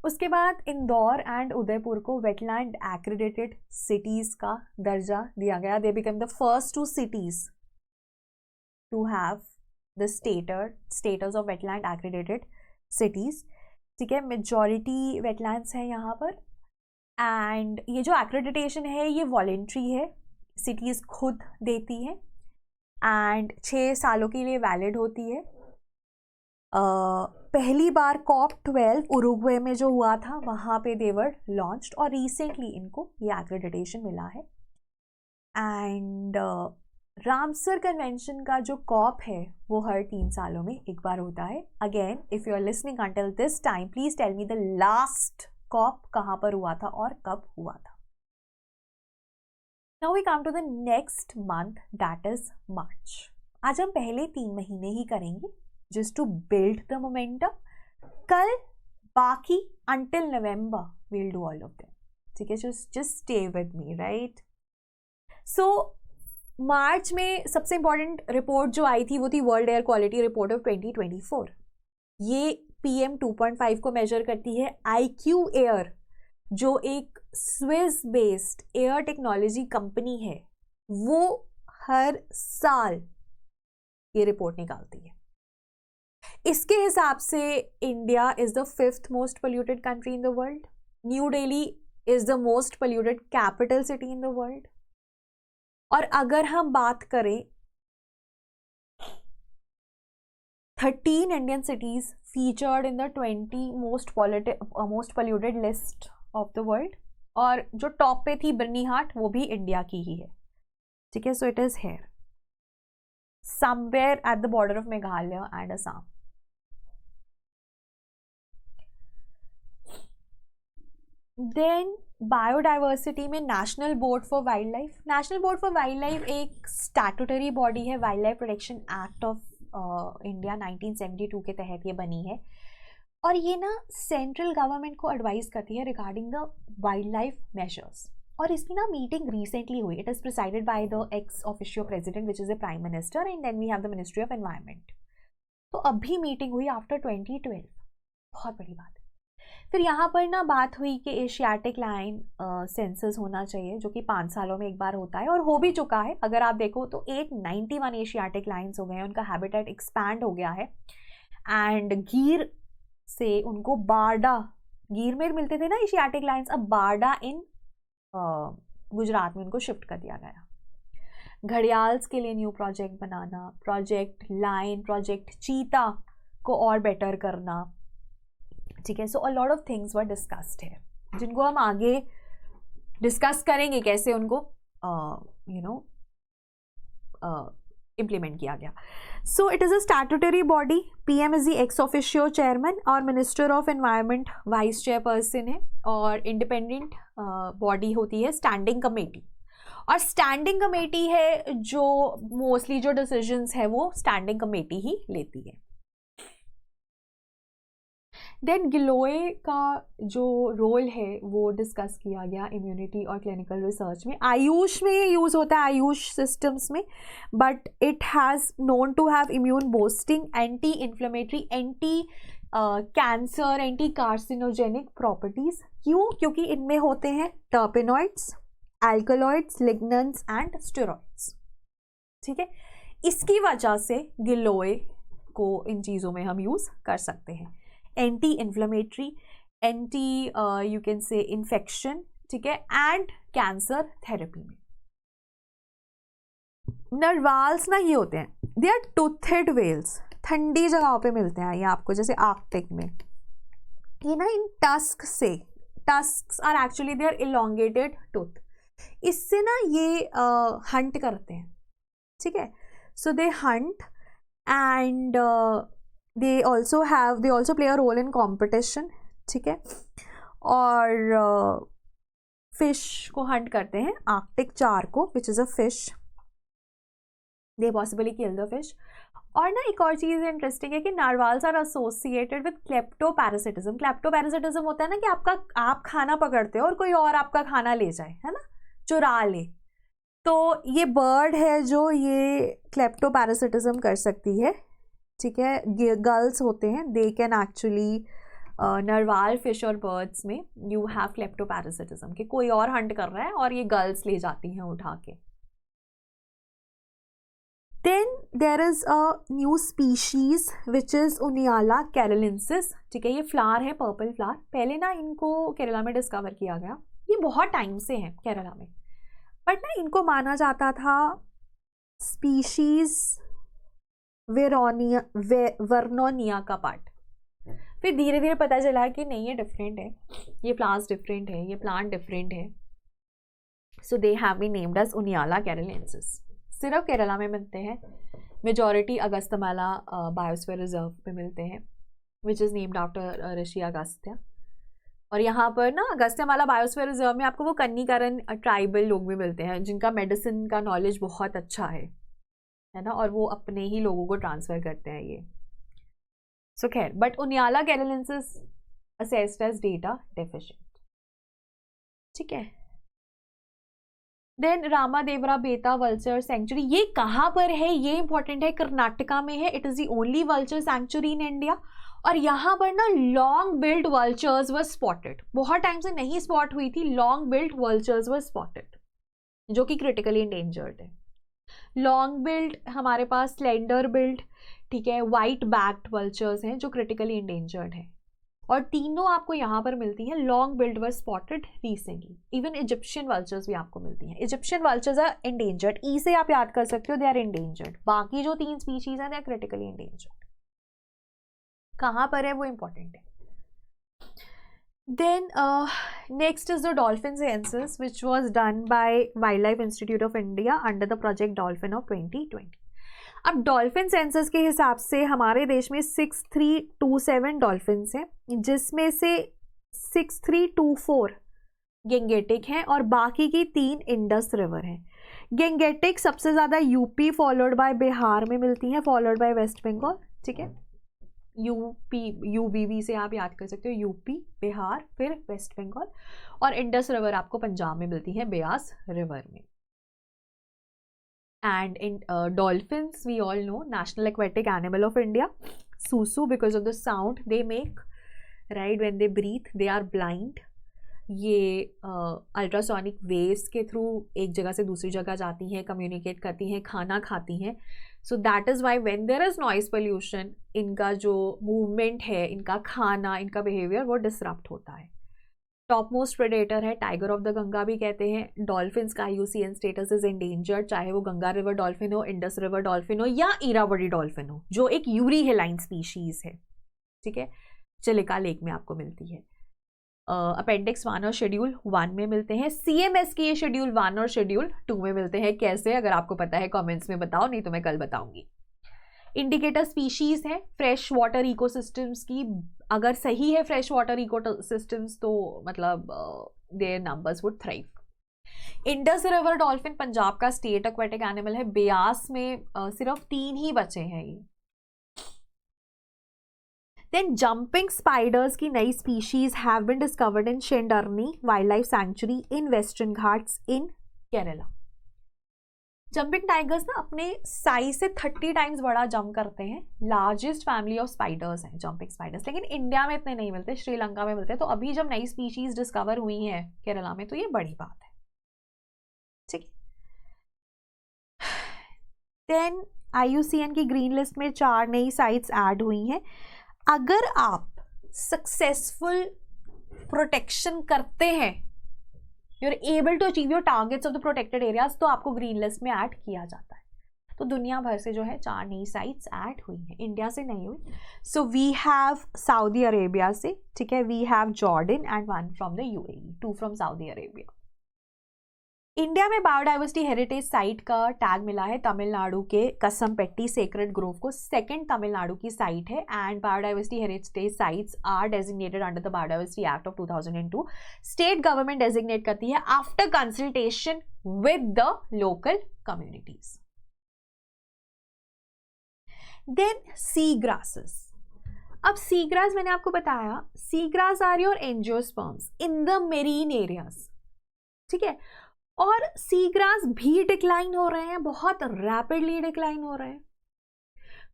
उसके बाद इंदौर एंड उदयपुर को वेटलैंड एक्रेडिटेड सिटीज़ का दर्जा दिया गया। They become the first 2 cities to have the status of wetland accredited cities, ठीक है, मेजॉरिटी वेटलैंड्स है यहाँ पर। एंड ये जो एक्रेडिटेशन है ये वॉलेंट्री है, सिटीज़ खुद देती हैं एंड 6 सालों के लिए वैलिड होती है। पहली बार COP12 उरुग्वे में जो हुआ था वहाँ पे दे वर लॉन्च्ड, और रिसेंटली इनको ये एक्रेडिटेशन मिला है। एंड रामसर कन्वेंशन का जो COP है वो हर 3 सालों में एक बार होता है। Again if you are listening until this time, please tell me the last COP कहाँ पर हुआ था और कब हुआ था। Now we come to the next month, that is March. आज हम पहले 3 महीने ही करेंगे just to build the momentum. कल बाकी until November we'll do all of them, ठीक है, just stay with me, right? So मार्च में सबसे इंपॉर्टेंट रिपोर्ट जो आई थी वो थी world air quality report of 2024। ये PM 2.5 को मेजर करती है। IQ एयर जो एक Swiss based air technology company है वो हर साल ये रिपोर्ट निकालती है। इसके हिसाब से India is the 5th most polluted country in the world. New Delhi is the most polluted capital city in the world. और अगर हम बात करें 13 Indian cities featured in the 20 most polluted list of the world, और जो top पे थी बर्नीहाट वो भी इंडिया की ही है, ठीक है। So it is here somewhere at the border of Meghalaya and Assam. Then biodiversity में national board for wild life. National board for wild life एक स्टैट्यूटरी बॉडी है, wild life protection act of India 1972 के तहत ये बनी है, और ये ना सेंट्रल गवर्नमेंट को एडवाइस करती है regarding the wildlife measures. और इसकी ना मीटिंग रिसेंटली हुई। It is presided by the ex officio president which is the prime minister, and then we have the ministry of environment. तो अभी meeting हुई आफ्टर 2012, बहुत बड़ी बात है। फिर यहाँ पर ना बात हुई कि एशियाटिक लाइन सेंसस होना चाहिए, जो कि 5 सालों में एक बार होता है, और हो भी चुका है। अगर आप देखो तो 891 एशियाटिक लाइन्स हो गए हैं, उनका हैबिटेट एक्सपैंड हो गया है। एंड गिर से उनको बारडा, गिर में मिलते थे ना एशियाटिक लाइन्स, अब बारडा इन गुजरात में उनको शिफ्ट कर दिया गया। घड़ियाल्स के लिए न्यू प्रोजेक्ट बनाना, प्रोजेक्ट लाइन, प्रोजेक्ट चीता को और बेटर करना, ठीक है। So a lot of things were discussed है, जिनको हम आगे डिस्कस करेंगे कैसे उनको इम्प्लीमेंट किया गया। So it is a statutory body. PM is the ex officio chairman और minister of environment vice chairperson है, और इंडिपेंडेंट बॉडी होती है स्टैंडिंग कमेटी। और स्टैंडिंग कमेटी है जो मोस्टली जो डिसीजंस है वो स्टैंडिंग कमेटी ही लेती है। देन गिलोय का जो रोल है वो डिस्कस किया गया इम्यूनिटी और क्लिनिकल रिसर्च में। आयुष में ये यूज़ होता है, आयुष सिस्टम्स में, but it has known to have immune boosting, anti inflammatory, anti cancer, anti carcinogenic properties, क्यों? क्योंकि इनमें होते हैं terpenoids, alkaloids, lignans and steroids. ठीक है, इसकी वजह से गिलोय को इन चीज़ों में हम यूज़ कर सकते हैं। Anti inflammatory, anti you can से इन्फेक्शन, ठीक है, एंड कैंसर थेरेपी में। नरवाल्स ना ये होते हैं, दे आर टूथेड वेल्स, ठंडी जगहों पे मिलते हैं ये आपको, जैसे आर्कटिक में। ये ना इन टस्क से, tusks are actually they are elongated tooth, इससे ना ये हंट करते हैं। ठीक है, so they hunt and they also play a role in competition. ठीक है, और फिश को हंट करते हैं, आर्कटिक चार को, which is a fish, they possibly kill the fish. और ना एक और चीज़ इंटरेस्टिंग है कि नारवाल्स आर एसोसिएटेड विद क्लेप्टोपैरासिटिज्म। क्लेप्टोपैरासिटिज्म होता है ना कि आप खाना पकड़ते हो और कोई और आपका खाना ले जाए, है ना, चुरा ले। तो ये बर्ड है जो ये क्लेप्टोपैरासिटिज्म कर सकती है। ठीक है, गल्स होते हैं, they can actually, Narwal fish और बर्ड्स में यू हैव क्लेप्टोपैरासिटिज्म, कि कोई और हंट कर रहा है और ये गल्स ले जाती हैं उठा के। Then there is a new species which is Uniala carolensis। ठीक है, ये फ्लावर है, पर्पल फ्लावर। पहले ना इनको केरला में डिस्कवर किया गया, ये बहुत टाइम से है केरला में, बट ना इनको माना जाता था स्पीशीज वर्नोनिया का पार्ट। फिर धीरे धीरे पता चला कि नहीं, ये डिफरेंट है, ये फ्लावर्स डिफरेंट है, ये प्लांट डिफरेंट है। So they have been named as Uniyala keralensis. सिर्फ केरला में मिलते हैं, मेजॉरिटी अगस्त्यमाला बायोस्फीयर रिजर्व पे मिलते हैं, विच इज़ नेम्ड आफ्टर ऋषि अगस्त्य। और यहाँ पर ना अगस्त्यमाला बायोस्फीयर रिजर्व में आपको वो कन्नीकरण ट्राइबल लोग भी मिलते हैं, जिनका मेडिसिन का नॉलेज बहुत अच्छा है ना, और वो अपने ही लोगों को ट्रांसफ़र करते हैं ये। सो खैर, but Uniyala keralensis assessed as data deficient. ठीक है, then Ramadevara Betta vulture sanctuary, ये कहाँ पर है, ये इंपॉर्टेंट है, कर्नाटका में है। It is the only vulture sanctuary in India. और यहाँ पर ना long billed vultures were spotted, बहुत टाइम से नहीं स्पॉट हुई थी, long billed vultures were spotted, जो कि क्रिटिकली इंडेंजर्ड है। लॉन्ग बिल्ड हमारे पास, स्लेंडर बिल्ड, ठीक है, वाइट बैक्ड वल्चर्स हैं जो क्रिटिकली इंडेंजर्ड है, और तीनों आपको यहाँ पर मिलती हैं। Long billed were spotted recently. Even Egyptian vultures भी आपको मिलती हैं। Egyptian vultures are endangered, E से आप याद कर सकते हो, दे आर इंडेंजर्ड। बाकी जो 3 स्पीशीज हैं दे आर क्रिटिकली इंडेंजर्ड। कहाँ पर है वो इंपॉर्टेंट है। Then next is the dolphin census which was done by wildlife institute of India under the project dolphin of 2020। अब डॉल्फिन सेंसस के हिसाब से हमारे देश में 6327 डॉल्फिन्स हैं, जिसमें से 6324 गेंगेटिक हैं और बाकी की 3 इंडस रिवर हैं। गेंगेटिक सबसे ज़्यादा यूपी फॉलोड बाय बिहार में मिलती हैं, फॉलोड बाय वेस्ट बंगाल। ठीक है, यूबीबी से आप याद कर सकते हो, यूपी, बिहार, फिर वेस्ट बंगाल। और इंडस रिवर आपको पंजाब में मिलती है, ब्यास रिवर में। And in dolphins, we all know, national aquatic animal of India, susu, because of the sound they make, right, when they breathe, they are blind. ये अल्ट्रासोनिक वेव्स के through एक जगह से दूसरी जगह जाती हैं, कम्युनिकेट करती हैं, खाना खाती हैं। So that is why when there is noise pollution, इनका जो मूवमेंट है, इनका खाना, इनका बिहेवियर, वो डिसरप्ट होता है। टॉप मोस्ट प्रेडेटर है, टाइगर ऑफ द गंगा भी कहते हैं। डॉल्फिन्स का IUCN स्टेटस इज एंडेंजर्ड, चाहे वो गंगा रिवर डॉल्फिन हो, इंडस रिवर डॉल्फिन हो, या इरावदी डॉल्फिन हो, जो एक यूरी हेलाइन स्पीशीज है। ठीक है, चिलिका लेक में आपको मिलती है। अपेंडिक्स 1 और शेड्यूल 1 में मिलते हैं। CMS के ये शेड्यूल 1 और शेड्यूल 2 में मिलते हैं। कैसे, अगर आपको पता है कमेंट्स में बताओ, नहीं तो मैं कल बताऊंगी। इंडिकेटर स्पीशीज है फ्रेश वाटर इकोसिस्टम्स की। अगर सही है फ्रेश वाटर इकोसिस्टम्स, तो मतलब their numbers would thrive. Indus river dolphin Punjab का स्टेट एक्वेटिक एनिमल है। ब्यास में सिर्फ 3 ही बचे हैं ये। देन जंपिंग स्पाइडर्स की नई species have been discovered in Shendurney wild life sanctuary in western Ghats in Kerala. Jumping tigers ना अपने साइज से 30 टाइम्स बड़ा जंप करते हैं। लार्जेस्ट फैमिली ऑफ स्पाइडर्स हैं जंपिंग स्पाइडर्स, लेकिन इंडिया में इतने नहीं मिलते, श्रीलंका में मिलते हैं। तो अभी जब नई स्पीशीज डिस्कवर हुई हैं केरला में तो ये बड़ी बात है, ठीक है। देन IUCN की ग्रीन लिस्ट में 4 नई साइट्स ऐड हुई हैं। अगर आप सक्सेसफुल प्रोटेक्शन करते हैं, you are able to achieve your targets of the protected areas, तो आपको ग्रीन लिस्ट में ऐड किया जाता है। तो दुनिया भर से जो है 4 नई साइट्स ऐड हुई हैं, इंडिया से नहीं हुई। So we have Saudi Arabia से, ठीक है, we have Jordan and 1 from the UAE, 2 from Saudi Arabia. India में बायोडाइवर्सिटी हेरिटेज साइट का टैग मिला है तमिलनाडु के कसमपेट्टी सेक्रेड ग्रोव को। सेकंड तमिलनाडु की साइट है and biodiversity heritage sites are designated under the biodiversity act of 2002। State government designate करती है after consultation with the local communities. Then C grasses. अब सी ग्रास मैंने आपको बताया, seagrass are your angiosperms in the marine areas, ठीक है। और sea grass भी डिक्लाइन हो रहे हैं, बहुत रैपिडली डिक्लाइन हो रहे हैं।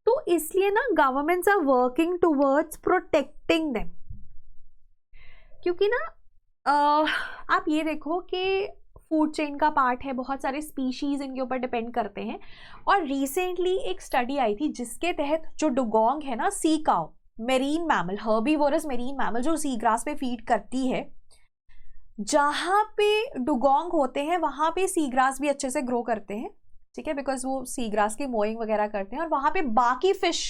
तो इसलिए ना governments are working towards protecting them, क्योंकि ना आप ये देखो कि फूड चेन का पार्ट है, बहुत सारे स्पीशीज इनके ऊपर डिपेंड करते हैं। और रिसेंटली एक स्टडी आई थी जिसके तहत जो डुगोंग है ना, sea cow, marine mammal, herbivorous marine mammal जो सी ग्रास पे फीड करती है, जहाँ पे डुगोंग होते हैं वहाँ पे सी ग्रास भी अच्छे से ग्रो करते हैं, ठीक है, बिकॉज वो सी ग्रास की मोइंग वगैरह करते हैं और वहाँ पे बाकी फिश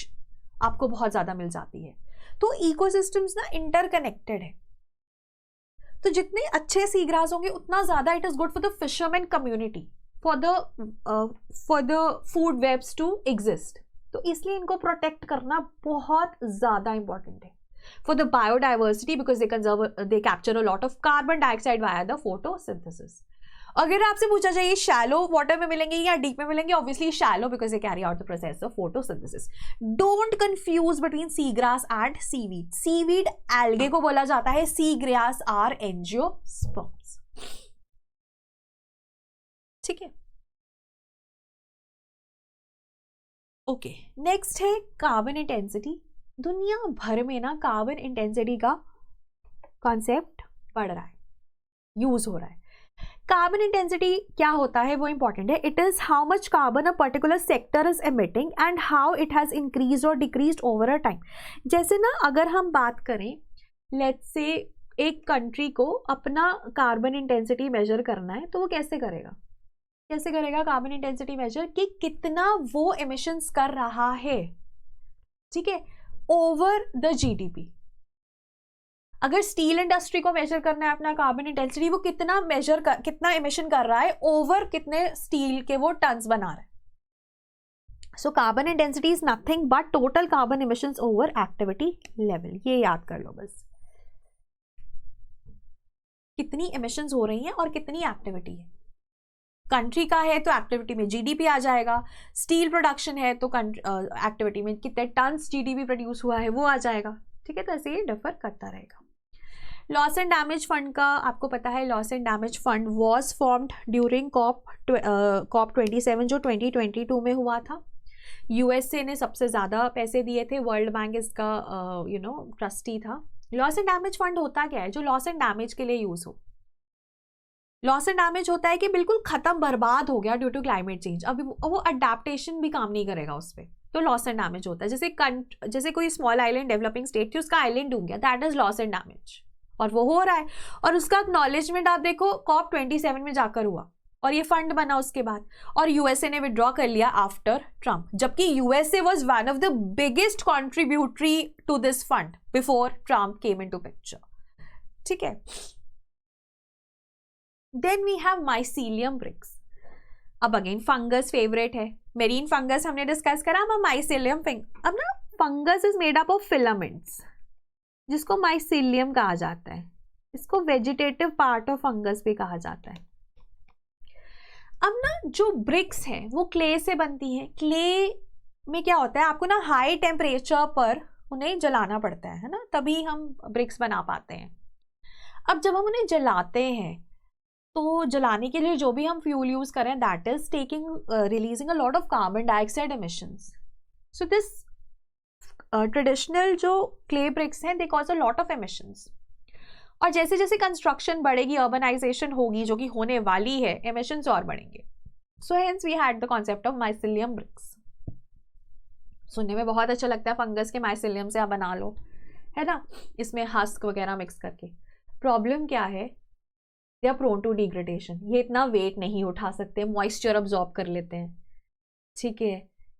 आपको बहुत ज़्यादा मिल जाती है। तो इकोसिस्टम्स ना इंटरकनेक्टेड है। तो जितने अच्छे सी ग्रास होंगे उतना ज़्यादा it is good for the fisherman community, for the food webs to exist. तो इसलिए इनको प्रोटेक्ट करना बहुत ज़्यादा इंपॉर्टेंट है for the biodiversity because they capture a lot of carbon dioxide via the photosynthesis. अगर आपसे पूछा जाए ये शैलो वाटर में मिलेंगे या डीप में मिलेंगे, obviously shallow because they carry out the process of photosynthesis. Don't confuse between sea grass and seaweed. Seaweed algae को बोला जाता है, सी ग्रास आर एंजियोस्पर्म्स, ठीक है। ओके, नेक्स्ट है कार्बन इंटेंसिटी। दुनिया भर में ना कार्बन इंटेंसिटी का कॉन्सेप्ट बढ़ रहा है, यूज हो रहा है। कार्बन इंटेंसिटी क्या होता है वो इंपॉर्टेंट है। It is how much carbon a particular sector is emitting and how it has increased और डिक्रीज्ड ओवर अ टाइम। जैसे ना अगर हम बात करें, लेट्स से एक कंट्री को अपना कार्बन इंटेंसिटी मेजर करना है, तो वो कैसे करेगा कार्बन इंटेंसिटी मेजर, कि कितना वो एमिशंस कर रहा है, ठीक है, ओवर द GDP। अगर स्टील इंडस्ट्री को मेजर करना है अपना कार्बन इंटेंसिटी, वो कितना एमिशन कर रहा है ओवर कितने स्टील के वो टन्स बना रहा है। So carbon intensity is nothing but total carbon emissions over activity level. ये याद कर लो बस, कितनी एमिशंस हो रही हैं और कितनी एक्टिविटी है। कंट्री का है तो एक्टिविटी में GDP आ जाएगा, स्टील प्रोडक्शन है तो एक्टिविटी में कितने टन्स GDP प्रोड्यूस हुआ है वो आ जाएगा, ठीक है। तो ऐसे ये डिफर करता रहेगा। लॉस एंड डैमेज फंड का आपको पता है, loss and damage fund was formed during COP 27 जो 2022 में हुआ था। USA ने सबसे ज़्यादा पैसे दिए थे, वर्ल्ड बैंक इसका ट्रस्टी था। लॉस एंड डैमेज फंड होता क्या है, जो लॉस एंड डैमेज के लिए यूज़ हो। लॉस एंड डैमेज होता है कि बिल्कुल खत्म, बर्बाद हो गया ड्यू टू क्लाइमेट चेंज, अभी वो अडेप्टेशन भी काम नहीं करेगा उस पर, तो लॉस एंड डैमेज होता है। जैसे कोई स्मॉल आइलैंड डेवलपिंग स्टेट थी, उसका आइलैंड डूब गया, that is loss and damage, और वो हो रहा है। और उसका एक्नॉलेजमेंट आप देखो COP 27 में जाकर हुआ और ये फंड बना उसके बाद, और USA ने विड्रॉ कर लिया आफ्टर ट्रम्प, जबकि USA was one of the biggest contributory to this fund before Trump came into picture, ठीक है। Then we have mycelium bricks. अब अगेन फंगस फेवरेट है, मेरीन फंगस हमने डिस्कस करा। अब माइसीलियम अब ना fungus is made up of filaments, जिसको माइसीलियम कहा जाता है। इसको वेजिटेटिव पार्ट ऑफ फंगस भी कहा जाता है। अब ना जो ब्रिक्स हैं वो क्ले से बनती हैं। क्ले में क्या होता है, आपको ना हाई टेम्परेचर पर उन्हें जलाना पड़ता है ना, तभी हम ब्रिक्स बना पाते हैं। अब जब हम उन्हें जलाते हैं तो जलाने के लिए जो भी हम फ्यूल यूज करें that is taking releasing a lot of carbon dioxide emissions. So this traditional जो क्ले ब्रिक्स हैं they cause a lot of emissions. और जैसे जैसे कंस्ट्रक्शन बढ़ेगी, अर्बनाइजेशन होगी जो कि होने वाली है, एमिशंस और बढ़ेंगे. So hence we had the concept of mycelium bricks. सुनने में बहुत अच्छा लगता है, फंगस के माइसिलियम से आप बना लो, है ना, इसमें हस्क वगैरह मिक्स करके. प्रॉब्लम क्या है, they are prone to degradation. ये इतना वेट नहीं उठा सकते, मॉइस्चर अब्जॉर्ब कर लेते हैं, ठीक है,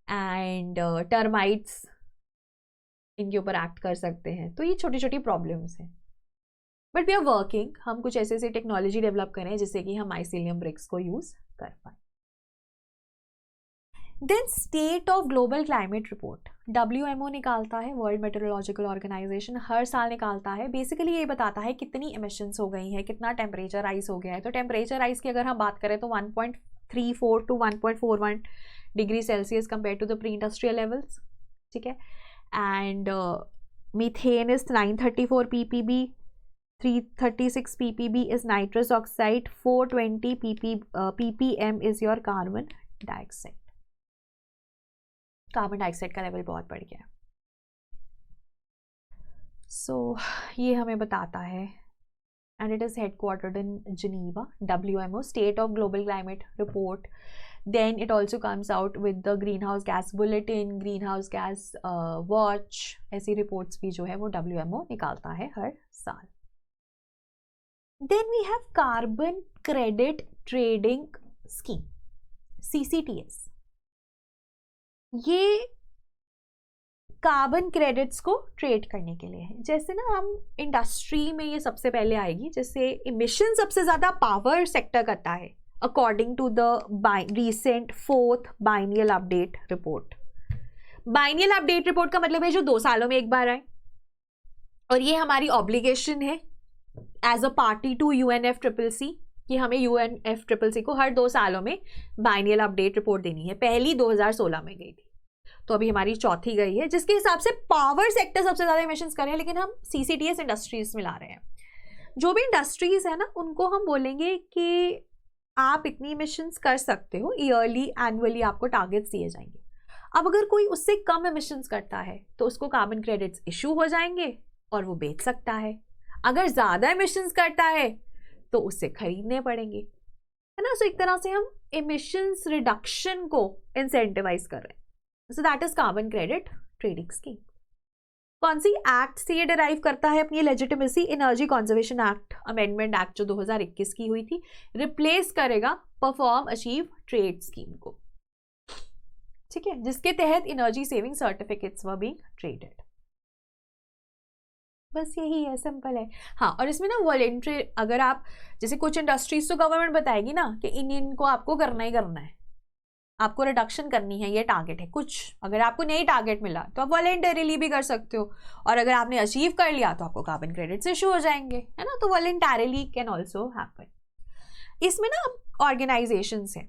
एंड टर्माइट्स इनके ऊपर एक्ट कर सकते हैं. तो ये छोटी छोटी प्रॉब्लम्स हैं. बट वी आर वर्किंग, हम कुछ ऐसे ऐसी टेक्नोलॉजी डेवलप करें जिससे कि हम माइसिलियम ब्रिक्स को यूज कर पाए. Then state of global climate report WMO निकालता है, वर्ल्ड मेट्रोलॉजिकल ऑर्गेनाइजेशन हर साल निकालता है. बेसिकली ये बताता है कितनी एमिशंस हो गई हैं, कितना टेम्परेचर राइज हो गया है. तो टेम्परेचर राइज की अगर हम बात करें तो 1.34 to 1.41 degree Celsius compare to the pre industrial levels, ठीक है. And methane is 934 ppb, 336 ppb is nitrous oxide, 420 ppm is your carbon dioxide. Carbon dioxide का लेवल बहुत बढ़ गया है. सो ये हमें बताता है, and it is headquartered in Geneva, WMO state of global climate report. Then it also comes out with the greenhouse gas bulletin, greenhouse gas watch. ऐसी रिपोर्ट्स भी जो है वो WMO निकालता है हर साल. Then we have carbon credit trading scheme, CCTS. ये कार्बन क्रेडिट्स को ट्रेड करने के लिए है. जैसे ना हम इंडस्ट्री में ये सबसे पहले आएगी, जैसे इमिशन सबसे ज़्यादा पावर सेक्टर करता है according to the recent 4th biennial update report. Biennial update report का मतलब है जो 2 सालों में एक बार आए, और ये हमारी ऑब्लिगेशन है as a party to UNFCCC कि हमें UNFCCC को हर 2 सालों में बाइनियल अपडेट रिपोर्ट देनी है. पहली 2016 में गई थी, तो अभी हमारी चौथी गई है, जिसके हिसाब से पावर सेक्टर सबसे ज़्यादा एमिशंस कर रहे हैं. लेकिन हम CCTS इंडस्ट्रीज में ला रहे हैं. जो भी इंडस्ट्रीज है ना, उनको हम बोलेंगे कि आप इतनी एमिशंस कर सकते हो, ईयरली एनुअली आपको टारगेट्स दिए जाएंगे. अब अगर कोई उससे कम एमिशंस करता है तो उसको कार्बन क्रेडिट्स इशू हो जाएंगे और वो बेच सकता है. अगर ज़्यादा एमिशंस करता है तो उससे खरीदने पड़ेंगे, है ना. सो एक तरह से हम एमिशंस रिडक्शन को इंसेंटिवाइज कर रहे हैं. So that is carbon credit trading scheme. कौन सी एक्ट से ये डिराइव करता है अपनी legitimacy? Energy conservation act amendment act जो 2021 की हुई थी, रिप्लेस करेगा परफॉर्म अचीव ट्रेड स्कीम को, ठीक है, जिसके तहत energy saving certificates were being traded. बस यही है, सिंपल है. हाँ, और इसमें ना वॉलेंट्री, अगर आप जैसे कुछ इंडस्ट्रीज तो गवर्नमेंट बताएगी ना कि इनको आपको करना ही करना है, आपको रिडक्शन करनी है, ये टारगेट है. कुछ अगर आपको नहीं टारगेट मिला तो आप वॉलेंटरीली भी कर सकते हो, और अगर आपने अचीव कर लिया तो आपको कार्बन क्रेडिट्स इशू हो जाएंगे, है ना. तो वॉलेंटरीली कैन ऑल्सो हैपन. इसमें ना ऑर्गेनाइजेशंस है.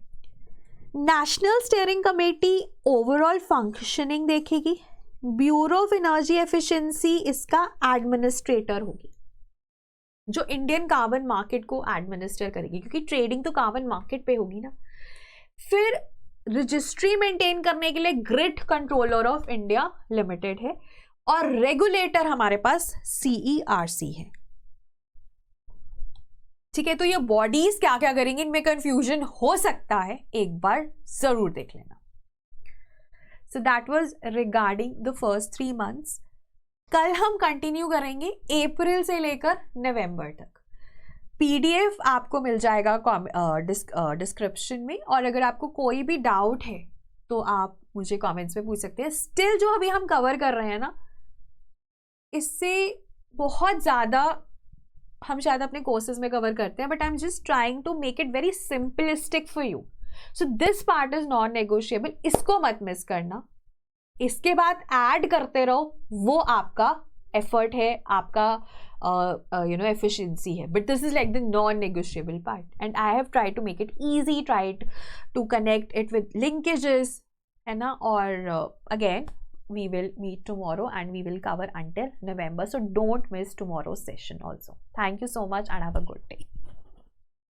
National steering committee overall functioning देखेगी. ब्यूरो ऑफ एनर्जी एफिशिएंसी इसका एडमिनिस्ट्रेटर होगी, जो इंडियन कार्बन मार्केट को एडमिनिस्टर करेगी, क्योंकि ट्रेडिंग तो कार्बन मार्केट पे होगी ना. फिर रजिस्ट्री मेंटेन करने के लिए grid controller of India limited है, और रेगुलेटर हमारे पास CERC है, ठीक है. तो ये बॉडीज क्या क्या करेंगे, इनमें कंफ्यूजन हो सकता है, एक बार जरूर देख लेना. So that was regarding the first 3 months. कल हम कंटिन्यू करेंगे अप्रैल से लेकर नवंबर तक. PDF आपको मिल जाएगा डिस्क्रिप्शन में, और अगर आपको कोई भी डाउट है तो आप मुझे कमेंट्स में पूछ सकते हैं. स्टिल जो अभी हम कवर कर रहे हैं ना, इससे बहुत ज़्यादा हम शायद अपने कोर्सेज में कवर करते हैं, but I am just trying to make it very simplistic for you. So this part is non negotiable, इसको मत मिस करना. इसके बाद ऐड करते रहो, वो आपका एफर्ट है, आपका एफिशिएंसी है. But this is like the non negotiable part, and I have tried to make it easy, tried to connect it with linkages, है ना. और again we will meet tomorrow and we will cover until November, so don't miss tomorrow's session also. Thank you so much and have a good day.